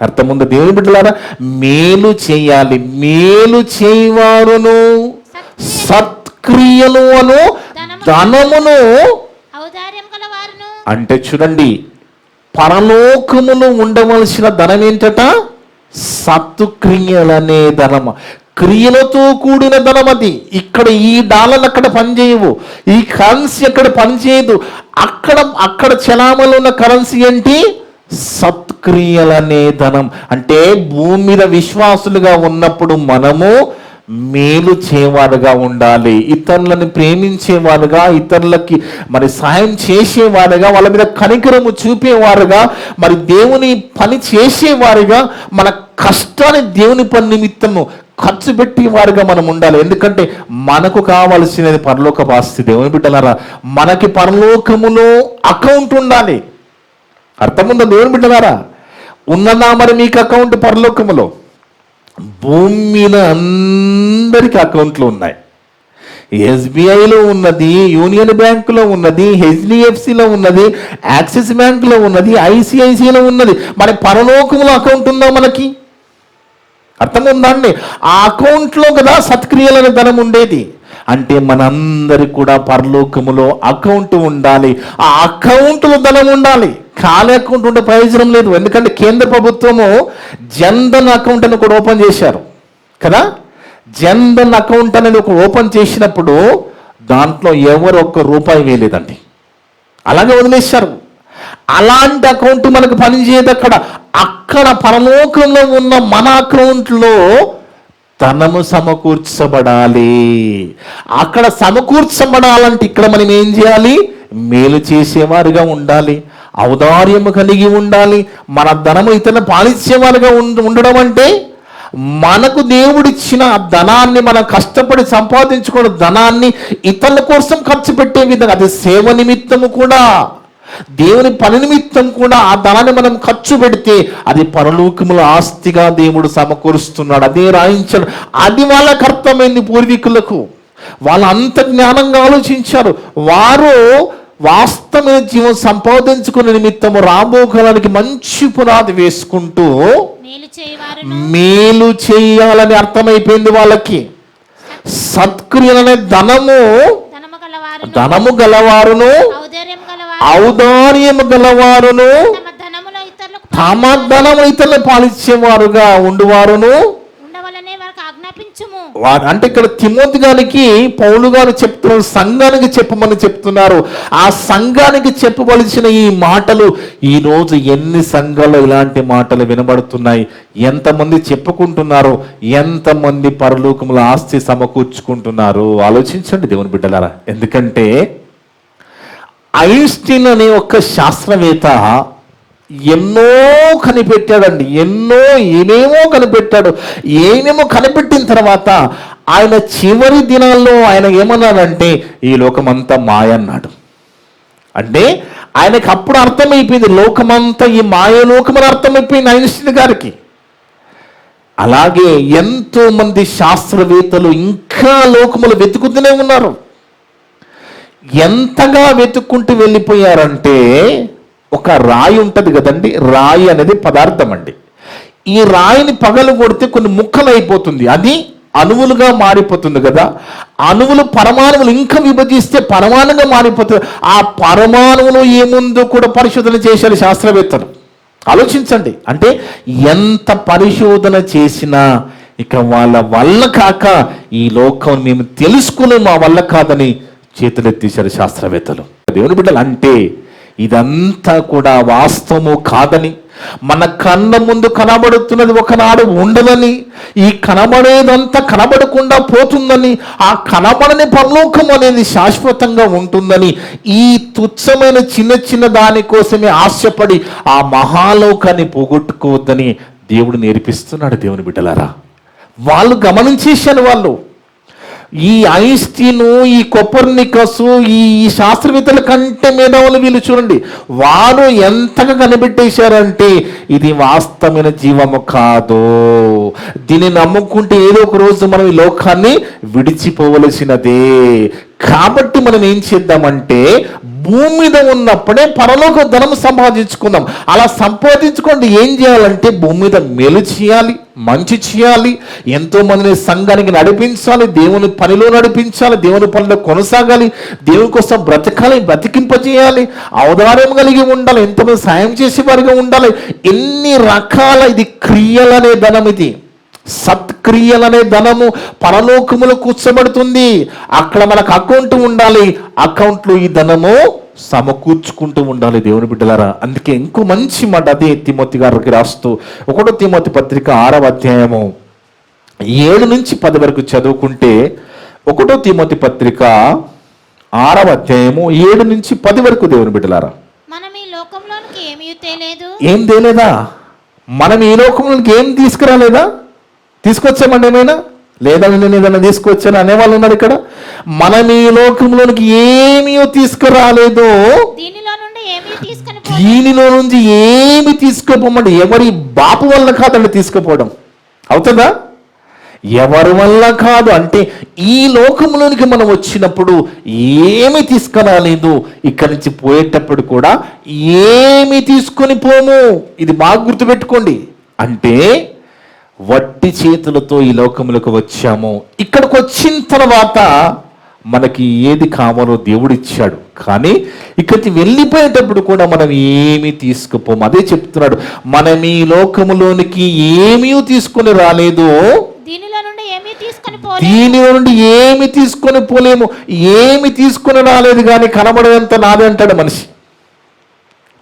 అర్థముందా దేవుని బిడ్డలారా? మేలు చేయాలి. మేలు చేయవారును సత్క్రియలు అను ధనమును. అంటే చూడండి, పరలోకములో ఉండవలసిన ధనం ఏంటట? సత్క్రియలనే ధనం, క్రియలతో కూడిన ధనం అది. ఇక్కడ ఈ డాలర్లు అక్కడ పనిచేయవు, ఈ కరెన్సీ అక్కడ పనిచేయదు. అక్కడ చలామణిలో ఉన్న కరెన్సీ ఏంటి? సత్క్రియలనే ధనం. అంటే భూమి మీద విశ్వాసులుగా ఉన్నప్పుడు మనము మేలు చేయవారుగా ఉండాలి, ఇతరులను ప్రేమించేవారుగా, ఇతరులకి మరి సహాయం చేసేవారుగా, వాళ్ళ మీద కనికరము చూపేవారుగా, మరి దేవుని పని చేసేవారుగా, మన కష్టాన్ని దేవుని పని నిమిత్తము ఖర్చు పెట్టేవారుగా మనం ఉండాలి. ఎందుకంటే మనకు కావలసినది పరలోక ఆస్తి. దేవుని బిడ్డలారా, మనకి పరలోకములో అకౌంట్ ఉండాలి. అర్థముందా దేవుని బిడ్డలారా? ఉన్నదా మరి మీకు అకౌంట్ పరలోకములో? భూమి మీద అందరికీ అకౌంట్లు ఉన్నాయి. ఎస్బీఐలో ఉన్నది, యూనియన్ బ్యాంకులో ఉన్నది, హెచ్డిఎఫ్సిలో ఉన్నది, యాక్సిస్ బ్యాంకులో ఉన్నది, ఐసిఐసిలో ఉన్నది. మరి పరలోకములో అకౌంట్ ఉందా మనకి? అర్థముందా అండి? ఆ అకౌంట్లో కదా సత్క్రియలనే ధనం ఉండేది. అంటే మనందరికి కూడా పరలోకములో అకౌంట్ ఉండాలి. ఆ అకౌంట్లో ధనం ఉండాలి. ఖాళీ అకౌంట్ ఉండే ప్రయోజనం లేదు. ఎందుకంటే కేంద్ర ప్రభుత్వము జన్ధన్ అకౌంట్ అని కూడా ఓపెన్ చేశారు కదా. జన్ధన్ అకౌంట్ అనేది ఒక ఓపెన్ చేసినప్పుడు దాంట్లో ఎవరు ఒక్క రూపాయి వేయలేదండి, అలాగే వదిలేశారు. అలాంటి అకౌంట్ మనకు పనిచేయదు. అక్కడ పరలోకంలో ఉన్న మన అకౌంట్లో ధనము సమకూర్చబడాలి. అక్కడ సమకూర్చబడాలంటే ఇక్కడ మనం ఏం చేయాలి? మేలు చేసేవారుగా ఉండాలి, ఔదార్యము కలిగి ఉండాలి. మన ధనము ఇతరులను పాలించేవారుగా ఉండడం అంటే మనకు దేవుడిచ్చిన ధనాన్ని, మనం కష్టపడి సంపాదించుకున్న ధనాన్ని ఇతరుల కోసం ఖర్చు పెట్టే విధంగా, అది సేవ నిమిత్తము కూడా, దేవుని పని నిమిత్తం కూడా ఆ ధనాన్ని మనం ఖర్చు పెడితే అది పరలోకముల ఆస్తిగా దేవుడు సమకూరుస్తున్నాడు. అదే రాయించాడు. అది వాళ్ళకు అర్థమైంది. పూర్వీకులకు వాళ్ళు అంత జ్ఞానంగా ఆలోచించారు. వారు వాస్తవమైన జీవం సంపాదించుకునే నిమిత్తము రాబోకాలానికి మంచి పునాది వేసుకుంటూ మేలు చేయాలని అర్థమైపోయింది వాళ్ళకి. సత్క్రియలనే ధనము గలవారును ఔదార్యము గలవారును తమ ధనము ఇతరులను పాలించేవారుగా ఉండువారును. అంటే ఇక్కడ తిమోతి గారికి పౌలు గారు చెప్తున్నారు, సంఘానికి చెప్పమని చెప్తున్నారు. ఆ సంఘానికి చెప్పవలసిన ఈ మాటలు ఈ రోజు ఎన్ని సంఘాల్లో ఇలాంటి మాటలు వినబడుతున్నాయి? ఎంతమంది చెప్పుకుంటున్నారు? ఎంతమంది పరలోకముల ఆస్తి సమకూర్చుకుంటున్నారు? ఆలోచించండి దేవుని బిడ్డలారా. ఎందుకంటే ఐన్స్టీన్ అనే ఒక శాస్త్రవేత్త ఎన్నో కనిపెట్టాడండి, ఏమేమో కనిపెట్టాడు. ఏమేమో కనిపెట్టిన తర్వాత ఆయన చివరి దినాల్లో ఆయన ఏమన్నాడంటే ఈ లోకమంతా మాయ అన్నాడు. అంటే ఆయనకు అప్పుడు అర్థమైపోయింది లోకమంతా ఈ మాయ లోకమని అర్థమైపోయింది ఐన్స్టీన్ గారికి. అలాగే ఎంతో మంది శాస్త్రవేత్తలు ఇంకా లోకములు వెతుకుతూనే ఉన్నారు. ఎంతగా వెతుక్కుంటూ వెళ్ళిపోయారంటే, ఒక రాయి ఉంటుంది కదండి, రాయి అనేది పదార్థం అండి. ఈ రాయిని పగలు కొడితే కొన్ని ముక్కలు అయిపోతుంది, అది అణువులుగా మారిపోతుంది కదా. అణువులు పరమాణువులు ఇంకా విభజిస్తే పరమాణుగా మారిపోతుంది. ఆ పరమాణువులు ఏముందో కూడా పరిశోధన చేశారు శాస్త్రవేత్తలు. ఆలోచించండి. అంటే ఎంత పరిశోధన చేసినా ఇక వాళ్ళ వల్ల కాక ఈ లోకం మేము తెలుసుకుని మా వల్ల కాదని చేతులెత్తేశారు శాస్త్రవేత్తలు. దేవుని బిడ్డలు, అంటే ఇదంతా కూడా వాస్తవము కాదని, మన కళ్ళ ముందు కనబడుతున్నది ఒకనాడు ఉండదని, ఈ కనబడేదంతా కనబడకుండా పోతుందని, ఆ కనబడని పరలోకం అనేది శాశ్వతంగా ఉంటుందని, ఈ తుచ్చమైన చిన్న దానికోసమే ఆశపడి ఆ మహాలోకాన్ని పోగొట్టుకోవద్దని దేవుడు నేర్పిస్తున్నాడు. దేవుని బిడ్డలారా, వాళ్ళు గమనించేశారు. వాళ్ళు ఈ ఐన్స్టీన్, ఈ కొపర్నికస్, ఈ శాస్త్రవేత్తల కంటే మేధావులు వీళ్ళు చూడండి. వారు ఎంతగా కనిపెట్టేశారంటే ఇది వాస్తవమైన జీవము కాదు, దీన్ని నమ్ముకుంటే ఏదో ఒక రోజు మనం ఈ లోకాన్ని విడిచిపోవలసినదే. కాబట్టి మనం ఏం చేద్దామంటే భూమి మీద ఉన్నప్పుడే పరలోక ధనం సంపాదించుకుందాం. అలా సంపాదించుకోండి. ఏం చేయాలంటే భూమి మీద మేలు చేయాలి, మంచి చేయాలి, ఎంతో మందిని సంఘానికి నడిపించాలి, దేవుని పనిలో నడిపించాలి, దేవుని పనిలో కొనసాగాలి, దేవుని కోసం బ్రతకాలి, బ్రతికింపజేయాలి, అవధానం కలిగి ఉండాలి, ఎంతమంది సాయం చేసేవారిగా ఉండాలి. ఎన్ని రకాల ఇది క్రియలనే ధనం, ఇది సత్క్రియలనే ధనము పరలోకములో కూర్చోబడుతుంది. అక్కడ మనకు అకౌంట్ ఉండాలి, అకౌంట్లో ఈ ధనము సమకూర్చుకుంటూ ఉండాలి దేవుని బిడ్డలారా. అందుకే ఇంకో మంచి మాట అదే తిమోతి గారికి రాస్తూ 1 తిమోతి పత్రిక 6వ అధ్యాయము 7 నుంచి 10 వరకు చదువుకుంటే, 1 తిమోతి పత్రిక 6వ అధ్యాయము 7 నుంచి 10 వరకు దేవుని బిడ్డలారా. మనం ఈ లోకంలోనికి ఏమీ తేలేదు. ఏం తేలేదా? మనం ఈ లోకంలోనికి ఏం తీసుకురాలేదా? తీసుకొచ్చామండి ఏమైనా? లేదా నేను ఏదైనా తీసుకొచ్చాను అనేవాళ్ళు ఉన్నారు ఇక్కడ. మనం ఈ లోకంలోనికి ఏమీ తీసుకురాలేదు, దీనిలో నుండి ఏమి తీసుకుపోమండి. ఎవరి బాపు వల్ల కాదండి తీసుకుపోవడం. అవుతుందా? ఎవరి వల్ల కాదు. అంటే ఈ లోకంలోనికి మనం వచ్చినప్పుడు ఏమి తీసుకురాలేదు, ఇక్కడి నుంచి పోయేటప్పుడు కూడా ఏమి తీసుకొని పోము. ఇది బాగా గుర్తుపెట్టుకోండి. అంటే వట్టి చేతులతో ఈ లోకములకు వచ్చాము. ఇక్కడికి వచ్చిన తర్వాత మనకి ఏది కావాలో దేవుడు ఇచ్చాడు, కానీ ఇక్కడికి వెళ్ళిపోయేటప్పుడు కూడా మనం ఏమీ తీసుకుపోము. అదే చెప్తున్నాడు, మనం ఈ లోకములోనికి ఏమీ తీసుకొని రాలేదు, దీనిలో నుండి ఏమి తీసుకొని పోలేము. ఏమి తీసుకొని రాలేదు కానీ కనబడేంత నాదే అంటాడు మనిషి.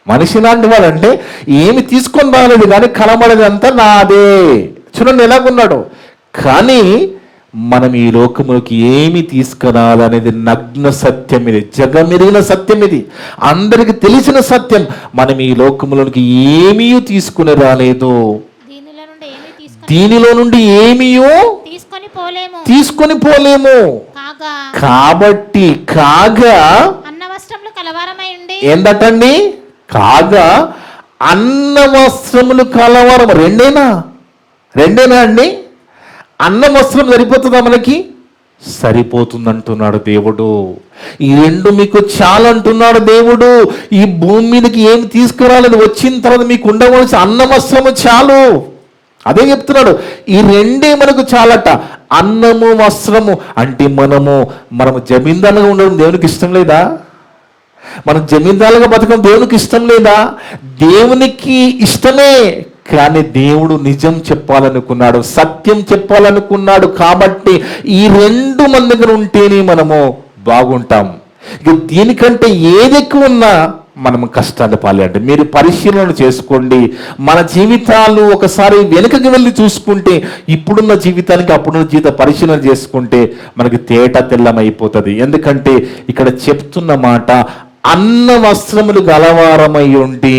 మనిషి లాంటి వాడంటే ఏమి తీసుకొని రాలేదు కానీ కనబడేదంతా నాదే. చూడండి ఎలాగున్నాడు. కానీ మనం ఈ లోకములోకి ఏమి తీసుకురాలనేది నగ్న సత్యం, ఇది జగమెరిగిన సత్యం, ఇది అందరికి తెలిసిన సత్యం. మనం ఈ లోకములోకి ఏమీ తీసుకుని రాలేదు, దీనిలో నుండి ఏమీ తీసుకొని పోలేము. కాబట్టి కాగా అన్న వస్త్రములు కలవరమై ఉండి, ఏందటండి? కాగా అన్న వస్త్రములు కలవరం. రెండేనా అండి? అన్న వస్త్రం సరిపోతుందా మనకి? సరిపోతుంది అంటున్నాడు దేవుడు. ఈ 2 మీకు చాలా అంటున్నాడు దేవుడు. ఈ భూమి మీదకి ఏమి తీసుకురాలేదు, వచ్చిన తర్వాత మీకు ఉండవలసిన అన్న వస్త్రము చాలు. అదే చెప్తున్నాడు. ఈ 2 మనకు చాలట, అన్నము వస్త్రము. అంటే మనము జమీందారులుగా ఉండడం దేవునికి ఇష్టం లేదా? మనం జమీందారులుగా బతకడం దేవునికి ఇష్టం లేదా? దేవునికి ఇష్టమే, కానీ దేవుడు నిజం చెప్పాలనుకున్నాడు, సత్యం చెప్పాలనుకున్నాడు. కాబట్టి ఈ 2 మన దగ్గర ఉంటేనే మనము బాగుంటాం. ఇక దీనికంటే ఏది ఎక్కువ ఉన్నా మనం కష్టాలు పాలండి. మీరు పరిశీలన చేసుకోండి. మన జీవితాలు ఒకసారి వెనుకకి వెళ్ళి చూసుకుంటే, ఇప్పుడున్న జీవితానికి అప్పుడున్న జీవిత పరిశీలన చేసుకుంటే మనకి తేట తెల్లమైపోతుంది. ఎందుకంటే ఇక్కడ చెప్తున్న మాట, అన్న వస్త్రములు గలవారమై ఉండి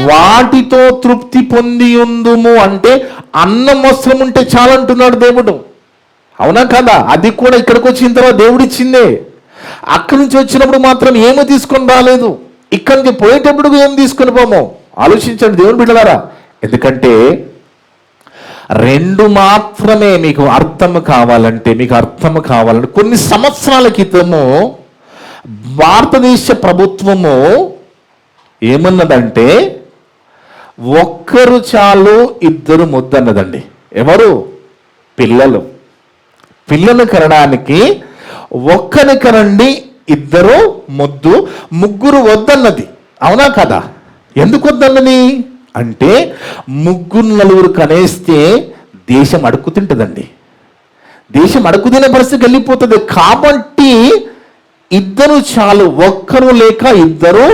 వాటితో తృప్తి పొంది ఉందుము. అంటే అన్నం వస్త్రం ఉంటే చాలంటున్నాడు దేవుడు. అవునా కదా? అది కూడా ఇక్కడికి వచ్చిన తర్వాత దేవుడు ఇచ్చిందే. అక్కడి నుంచి వచ్చినప్పుడు మాత్రం ఏమీ తీసుకొని రాలేదు, ఇక్కడి నుంచి పోయేటప్పుడు ఏం తీసుకొని పోము. ఆలోచించండి దేవుని బిడ్డలారా. ఎందుకంటే 2 మాత్రమే మీకు అర్థం కావాలంటే కొన్ని సంవత్సరాల క్రితము భారతదేశ ప్రభుత్వము ఏమన్నదంటే, ఒక్కరు చాలు, 2 ముద్దన్నదండి. ఎవరు? పిల్లలు కనడానికి ఒక్కరి కనండి, 2 ముద్దు, 3 వద్దన్నది. అవునా కదా? ఎందుకు వద్దన్నది అంటే, 3 4 కనేస్తే దేశం అడుక్కుతింటుందండి. దేశం అడుక్కుతినే పరిస్థితికి వెళ్ళిపోతుంది. కాబట్టి 2 చాలు, ఒక్కరు లేక 2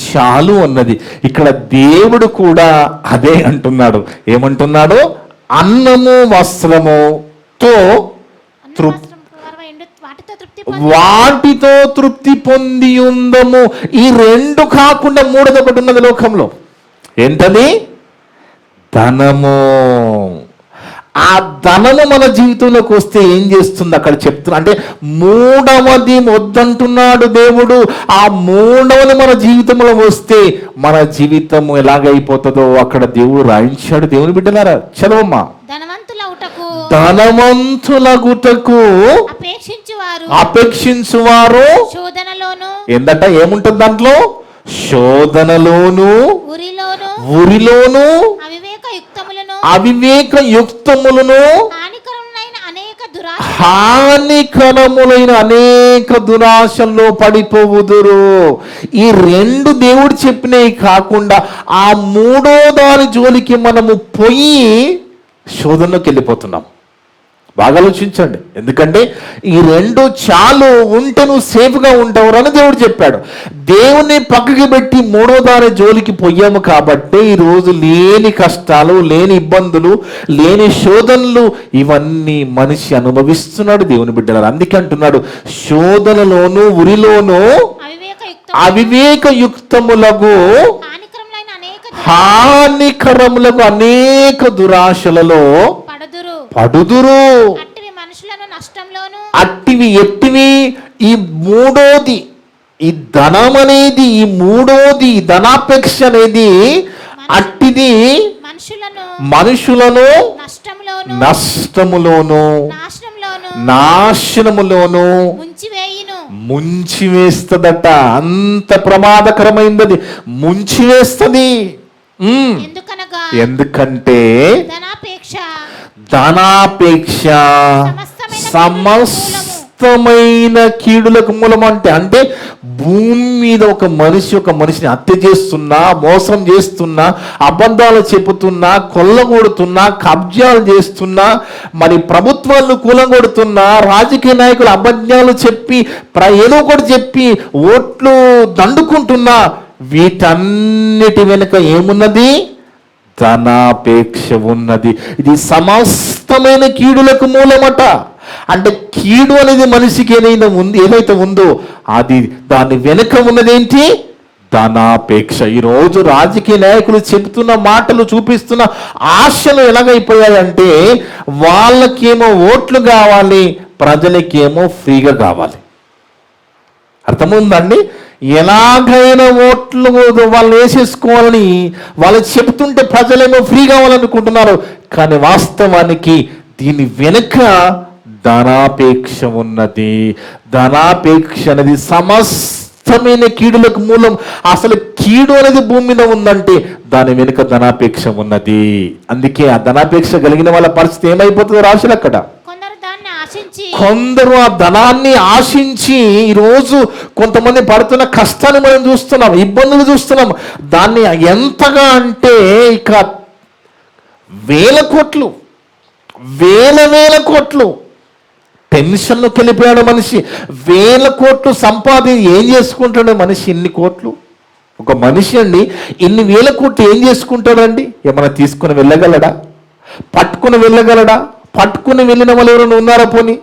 చాలు అన్నది. ఇక్కడ దేవుడు కూడా అదే అంటున్నాడు. ఏమంటున్నాడు? అన్నము వస్త్రముతో వాటితో తృప్తి పొంది ఉందము. ఈ 2 కాకుండా 3ది ఒకటి ఉన్నది లోకంలో. ఏంటది? ధనము. ఆ ధనము మన జీవితంలోకి వస్తే ఏం చేస్తుంది అక్కడ చెప్తున్నా. అంటే 3వది వద్దంటున్నాడు దేవుడు. ఆ 3వది మన జీవితంలో వస్తే మన జీవితం ఎలాగైపోతుందో అక్కడ దేవుడు రాయించాడు. దేవుని ధనవంతులగుటకు అపేక్షించువారు శోధనలోను ఏందట ఏముంటుంది దాంట్లో? శోధనలోను ఉరిలోను అవివేక యుక్తములను హానికరములైన అనేక దురాశల్లో పడిపోవుదురు. ఈ రెండు దేవుడు చెప్పినవి కాకుండా ఆ మూడో దాని జోలికి మనము పోయి శోధనలోకి వెళ్ళిపోతున్నాం. బాగా ఆలోచించండి. ఎందుకంటే ఈ రెండు చాలు, ఉంటే నువ్వు సేఫ్గా ఉంటావు అని దేవుడు చెప్పాడు. దేవుని పక్కకి పెట్టి మూడో దాని జోలికి పోయాము కాబట్టి ఈరోజు లేని కష్టాలు, లేని ఇబ్బందులు, లేని శోధనలు ఇవన్నీ మనిషి అనుభవిస్తున్నాడు. దేవుని బిడ్డలారా, అందుకే అంటున్నాడు శోధనలోను ఉరిలోను అవివేక యుక్తములకు హానికరములకు అనేక దురాశలలో పడుదురు. అట్టివి ఎట్టివి? ఈ మూడోది, ఈ ధనం అనేది, ఈ మూడోది ధనాపేక్ష అనేది అట్టిది మనుషులను నష్టములోను నాశనములోను ముంచివేస్తదట. అంత ప్రమాదకరమైనది, ముంచివేస్తుంది. ఎందుకంటే ధనాపేక్ష సమస్తమైన కీడులకు మూలం. అంటే భూమి మీద ఒక మనిషిని హత్య చేస్తున్నా, మోసం చేస్తున్నా, అబద్ధాలు చెబుతున్నా, కొల్లగొడుతున్నా, కబ్జాలు చేస్తున్నా, మరి ప్రభుత్వాలను కూలగొడుతున్నా, రాజకీయ నాయకులు అబద్ధాలు చెప్పి ఏదో ఒకటి చెప్పి ఓట్లు దండుకుంటున్నా, వీటన్నిటి వెనుక ఏమున్నది? ధనాపేక్ష ఉన్నది. ఇది సమస్తమైన కీడులకు మూలమట. అంటే కీడు అనేది మనిషికి ఏదైతే ఉందో అది దాని వెనుక ఉన్నదేంటి? ధనాపేక్ష. ఈరోజు రాజకీయ నాయకులు చెబుతున్న మాటలు, చూపిస్తున్న ఆశలు ఎలాగైపోయాయంటే వాళ్ళకేమో ఓట్లు కావాలి, ప్రజలకేమో ఫ్రీగా కావాలి. అర్థముందండి? ఎలాగైనా ఓట్లు వాళ్ళు వేసేసుకోవాలని వాళ్ళు చెబుతుంటే ప్రజలేమో ఫ్రీ కావాలనుకుంటున్నారు. కానీ వాస్తవానికి దీని వెనుక ధనాపేక్ష ఉన్నది. ధనాపేక్ష అనేది సమస్తమైన కీడులకు మూలం. అసలు కీడు అనేది భూమి మీద ఉందంటే దాని వెనుక ధనాపేక్ష ఉన్నది. అందుకే ఆ ధనాపేక్ష కలిగిన వాళ్ళ పరిస్థితి ఏమైపోతుందో రాశారు అక్కడ. కొందరు ఆ ధనాన్ని ఆశించి ఈరోజు కొంతమంది పడుతున్న కష్టాన్ని మనం చూస్తున్నాం, ఇబ్బందులు చూస్తున్నాం. దాన్ని ఎంతగా అంటే ఇక వేల కోట్లు టెన్షన్లోకి వెళ్ళిపోయాడు మనిషి. వేల కోట్లు ఏం చేసుకుంటాడు మనిషి? ఇన్ని కోట్లు ఒక మనిషి అండి, ఇన్ని వేల కోట్లు ఏం చేసుకుంటాడండి? ఏమైనా తీసుకుని వెళ్ళగలడా? పట్టుకుని వెళ్ళగలడా? పట్టుకుని వెళ్ళిన వాళ్ళు ఎవరైనా ఉన్నారా? పోనీ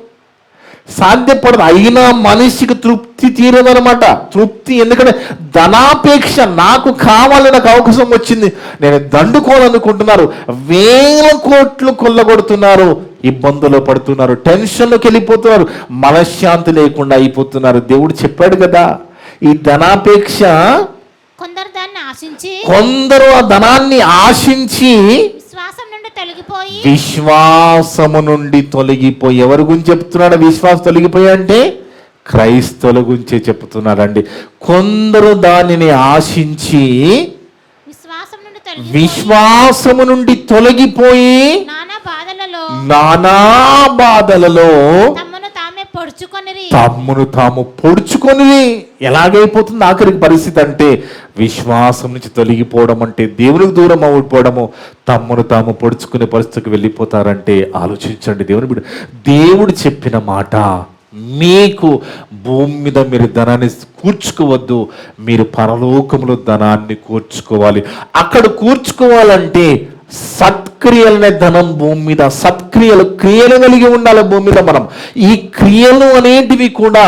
సాధ్యపడదు. అయినా మనిషికి తృప్తి తీరదనమాట. తృప్తి ఎందుకంటే ధనాపేక్ష. నాకు కావాలి, నాకు అవకాశం వచ్చింది, నేను దండుకోవాలనుకుంటున్నారు. వేల కోట్లు కొల్లగొడుతున్నారు, ఇబ్బందులు పడుతున్నారు, టెన్షన్లోకి వెళ్ళిపోతున్నారు, మనశ్శాంతి లేకుండా అయిపోతున్నారు. దేవుడు చెప్పాడు కదా, ఈ ధనాపేక్ష కొందరు ఆ ధనాన్ని ఆశించి విశ్వాసము నుండి తొలగిపోయి. ఎవరి గురించి చెప్తున్నాడు విశ్వాసం తొలగిపోయి అంటే? క్రైస్తవుల గురించే చెప్తున్నాడండి. కొందరు దానిని ఆశించి విశ్వాసము నుండి తొలగిపోయి నానా బాధలలో తమ్మును తాము పొడుచుకొని. ఎలాగైపోతుంది ఆఖరికి పరిస్థితి అంటే? విశ్వాసం నుంచి తొలగిపోవడం అంటే దేవునికి దూరం అయిపోవడము, తమ్మును తాము పొడుచుకునే పరిస్థితికి వెళ్ళిపోతారంటే ఆలోచించండి. దేవుడు చెప్పిన మాట, మీకు భూమి మీద మీరు ధనాన్ని కూర్చుకోవద్దు, మీరు పరలోకంలో ధనాన్ని కూర్చుకోవాలి. అక్కడ కూర్చుకోవాలంటే సత్క్రియలనే ధనం భూమి మీద, క్రియలు కలిగి ఉండాలి భూమి మీద మనం. ఈ క్రియలు అనేటివి కూడా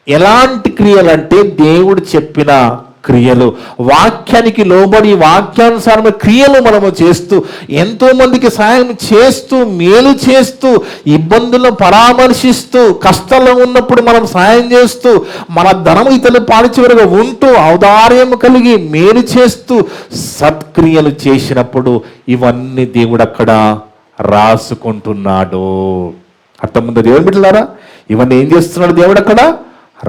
ఎలాంటి క్రియలు అంటే దేవుడు చెప్పిన క్రియలు, వాక్యానికి లోబడి వాక్యానుసారమైన క్రియలు మనము చేస్తూ, ఎంతో మందికి సహాయం చేస్తూ, మేలు చేస్తూ, ఇబ్బందులను పరామర్శిస్తూ, కష్టాల్లో ఉన్నప్పుడు మనం సహాయం చేస్తూ, మన ధనము ఇతరులు పాలిచివరగా ఉంటూ, ఔదార్యం కలిగి మేలు చేస్తూ సత్క్రియలు చేసినప్పుడు ఇవన్నీ దేవుడు అక్కడ రాసుకుంటున్నాడు. అర్థముందా దేవుని బిడ్డలారా? ఇవన్నీ ఏం చేస్తున్నాడు దేవుడు? అక్కడ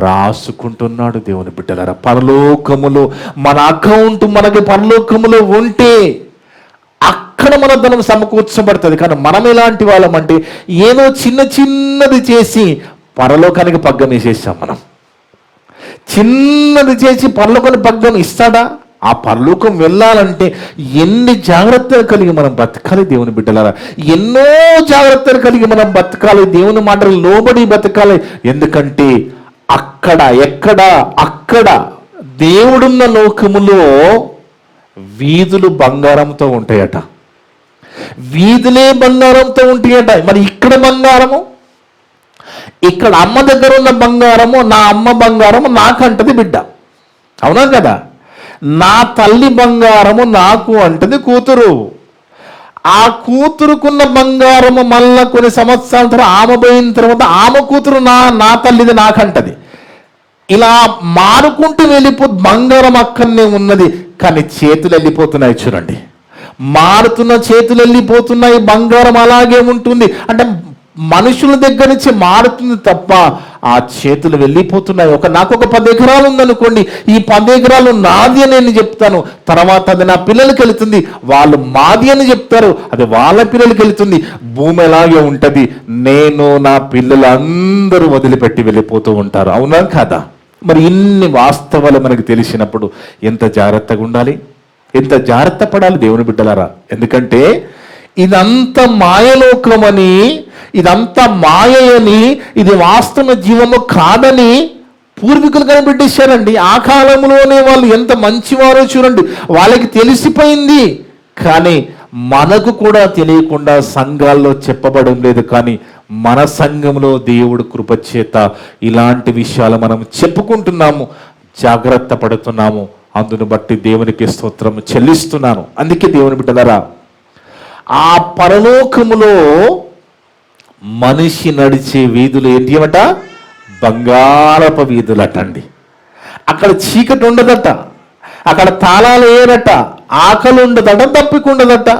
రాసుకుంటున్నాడు దేవుని బిడ్డలారా. పరలోకములో మన అకౌంట్ మనకి పరలోకములో ఉంటే అక్కడ మన ధనం సమకూర్చబడుతుంది. కానీ మనం ఎలాంటి వాళ్ళం అంటే ఏదో చిన్నది చేసి పరలోకానికి పగ్గం వేసేసాం. మనం చిన్నది చేసి పరలోకానికి పగ్గం ఇస్తాడా? ఆ పరలోకం వెళ్ళాలంటే ఎన్ని జాగ్రత్తలు కలిగి మనం బతకాలి దేవుని బిడ్డలారా. ఎన్నో జాగ్రత్తలు కలిగి మనం బతకాలి, దేవుని మాటలు లోబడి బతకాలి. ఎందుకంటే అక్కడ దేవుడున్న లోకములో వీధులు బంగారంతో ఉంటాయట. వీధులే బంగారంతో ఉంటాయట. మరి ఇక్కడ బంగారము, ఇక్కడ అమ్మ దగ్గర ఉన్న బంగారము, నా అమ్మ బంగారము నాకంటది బిడ్డ, అవునా కదా? నా తల్లి బంగారము నాకు అంటది కూతురు. ఆ కూతురుకున్న బంగారము మళ్ళా కొన్ని సంవత్సరాల తర్వాత ఆమె పోయిన తర్వాత ఆమె కూతురు నా తల్లిది నాకంటది. ఇలా మారుకుంటూ బంగారం అక్కడనే ఉన్నది, కానీ చేతులు వెళ్ళిపోతున్నాయి. చూడండి, మారుతున్న చేతులు వెళ్ళిపోతున్నాయి, బంగారం అలాగే ఉంటుంది. అంటే మనుషుల దగ్గర నుంచి మారుతుంది తప్ప ఆ చేతులు వెళ్ళిపోతున్నాయి. నాకు ఒక 10 ఎకరాలు ఉందనుకోండి, ఈ 10 ఎకరాలు నాది అని నేను చెప్తాను, తర్వాత అది నా పిల్లలకి వెళుతుంది, వాళ్ళు మాది అని చెప్తారు, అది వాళ్ళ పిల్లలకి వెళుతుంది. భూమి ఎలాగే ఉంటుంది, నేను నా పిల్లలు అందరూ వదిలిపెట్టి వెళ్ళిపోతూ ఉంటారు, అవునా కాదా? మరి ఇన్ని వాస్తవాలు మనకు తెలిసినప్పుడు ఎంత జాగ్రత్తగా ఉండాలి, ఎంత జాగ్రత్త పడాలి దేవుని బిడ్డలారా. ఎందుకంటే ఇదంతా మాయలోకమని, ఇదంతా మాయని, ఇది వాస్తవ జీవము కాదని పూర్వీకులు కనిపెట్టేశారండి. ఆ కాలంలోనే వాళ్ళు ఎంత మంచివారో చూడండి, వాళ్ళకి తెలిసిపోయింది. కానీ మనకు కూడా తెలియకుండా సంఘాల్లో చెప్పబడం లేదు. కానీ మన సంఘంలో దేవుడు కృపచేత ఇలాంటి విషయాలు మనం చెప్పుకుంటున్నాము, జాగ్రత్త పడుతున్నాము. అందును బట్టి దేవునికి స్తోత్రం చెల్లిస్తున్నాను. అందుకే దేవుని బిడ్డలారా, ఆ పరలోకములో మనిషి నడిచే వీధులు ఏంటి? బంగారపు వీధులటండి. అక్కడ చీకటి ఉండదట, అక్కడ తాళాలు వేయరట, ఆకలి ఉండదట, దప్పిక ఉండదట.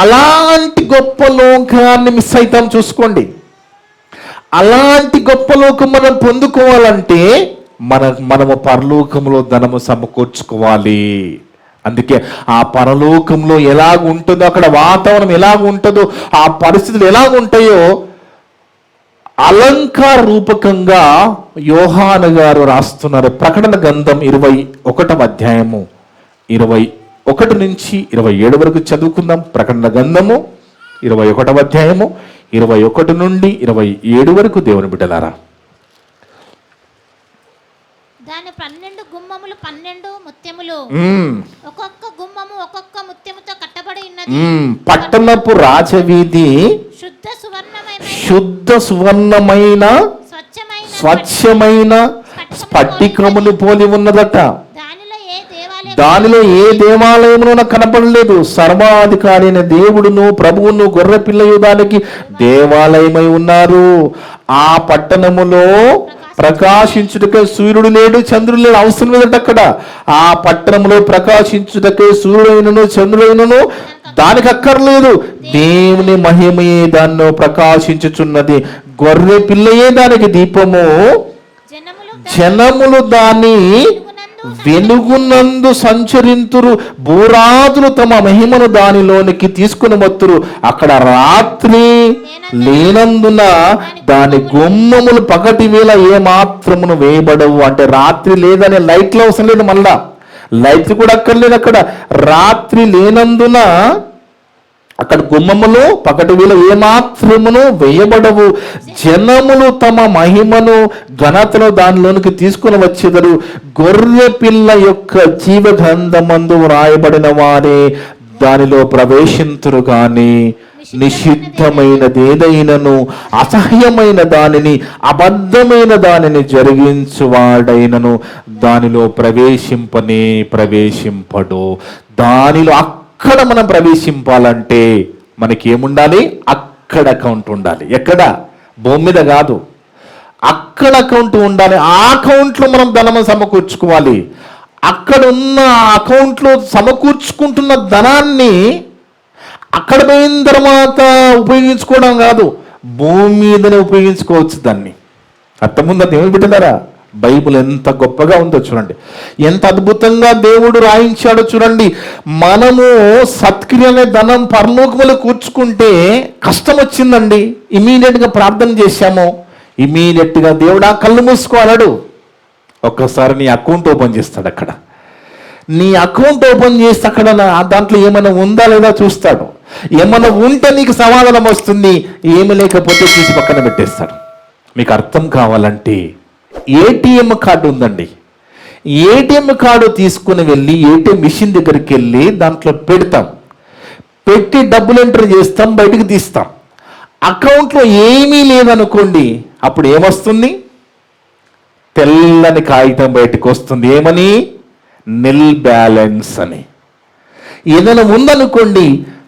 అలాంటి గొప్ప లోకాన్ని మిస్ అవుతాం. చూసుకోండి, అలాంటి గొప్ప లోకం మనం పొందుకోవాలంటే మనము పరలోకంలో ధనము సమకూర్చుకోవాలి. అందుకే ఆ పరలోకంలో ఎలాగ ఉంటుందో, అక్కడ వాతావరణం ఎలాగ ఉంటుందో, ఆ పరిస్థితులు ఎలాగ ఉంటాయో అలంకార రూపకంగా యోహాను గారు రాస్తున్నారు. ప్రకటన గ్రంథం 21వ అధ్యాయము 21 నుంచి 27 వరకు చదువుకుందాం. ప్రకటన గ్రంథము 21వ అధ్యాయము 21 నుండి 27 వరకు దేవుని బిడ్డలారా. దాని 12 గుమ్మములు 12 ముత్యములు, ఒక్కొక్క గుమ్మము ఒక్కొక్క ముత్యముతో కట్టబడి ఉన్నది. పట్టణపు రాజవీధి శుద్ధ సువర్ణమైన స్వచ్ఛమైన స్ఫటికమును పోలి ఉన్నదట. దానిలో ఏ దేవాలయమున కనపడలేదు. సర్వాధికారి అయిన దేవుడును ప్రభువును గొర్రె పిల్లయు దానికి దేవాలయమై ఉన్నారు. ఆ పట్టణములో ప్రకాశించుటకే సూర్యుడు లేడు, చంద్రుడు లేడు, అవసరం లేదట. అక్కడ ఆ పట్టణంలో ప్రకాశించుటకే సూర్యుడైనను చంద్రుడైనను దానికి అక్కర్లేదు. దేవుని మహిమయే దాన్ని ప్రకాశించుచున్నది, గొర్రె పిల్లయే దానికి దీపము. జనములు దాన్ని వెలుగునందు సంచరింతురు, భూరాజులు తమ మహిమను దానిలోనికి తీసుకుని వత్తురు. అక్కడ రాత్రి లేనందున దాని గుమ్మములు పగటి వేళ ఏ మాత్రమును వేయబడవు. అంటే రాత్రి లేదనే లైట్లు అవసరం లేదు, మళ్ళా లైట్ కూడా అక్కర్లేదు. అక్కడ రాత్రి లేనందున అక్కడ గుమ్మములు పగటి వేళ ఏమాత్రమును వేయబడవు. జనములు తమ మహిమను ఘనతను దానిలోనికి తీసుకుని వచ్చేదరు. గొర్రె పిల్ల యొక్క జీవగ్రంథమందు వ్రాయబడిన వారే దానిలో ప్రవేశింతురు గాని నిషిద్ధమైనది ఏదైనను అసహ్యమైన దానిని అబద్ధమైన దానిని జరిగించువాడైనను దానిలో ప్రవేశింపడు. దానిలో అక్కడ మనం ప్రవేశింపాలంటే మనకి ఏముండాలి? అక్కడ అకౌంట్ ఉండాలి. ఎక్కడ? భూమి మీద కాదు, అక్కడ అకౌంట్ ఉండాలి. ఆ అకౌంట్లో మనం ధనము సమకూర్చుకోవాలి. అక్కడ ఉన్న అకౌంట్లో సమకూర్చుకుంటున్న ధనాన్ని అక్కడ పోయిన తర్వాత ఉపయోగించుకోవడం కాదు, భూమి మీదనే ఉపయోగించుకోవచ్చు దాన్ని. అర్థముందా దేవుని బిడ్డలారా? బైబిల్ ఎంత గొప్పగా ఉందో చూడండి, ఎంత అద్భుతంగా దేవుడు రాయించాడో చూడండి. మనము సత్క్రియ అనే ధనం పరలోకములో కూర్చుకుంటే కష్టం వచ్చిందండి, ఇమీడియట్గా ప్రార్థన చేశాము, ఇమీడియట్గా దేవుడా కళ్ళు మూసుకోవాలడు. ఒక్కసారి నీ అకౌంట్ ఓపెన్ చేస్తాడు. అక్కడ నీ అకౌంట్ ఓపెన్ చేస్తే అక్కడ దాంట్లో ఏమైనా ఉందా లేదా చూస్తాడు. ఏమైనా ఉంటే నీకు సమాధానం వస్తుంది, ఏమి లేకపోతే తీసి పక్కన పెట్టేస్తాడు. మీకు అర్థం కావాలంటే ఏటీఎం కార్డు ఉందండి, ఏటీఎం కార్డు తీసుకుని వెళ్ళి ఏటీఎం మిషన్ దగ్గరికి వెళ్ళి దాంట్లో పెడతాం, పెట్టి డబ్బులు ఎంటర్ చేస్తాం, బయటికి తీస్తాం. అకౌంట్లో ఏమీ లేదనుకోండి, అప్పుడు ఏమొస్తుంది? తెల్లని కాగితం బయటకు వస్తుంది. ఏమని? నిల్ బ్యాలెన్స్ అని. ఏదైనా ఉందనుకోండి,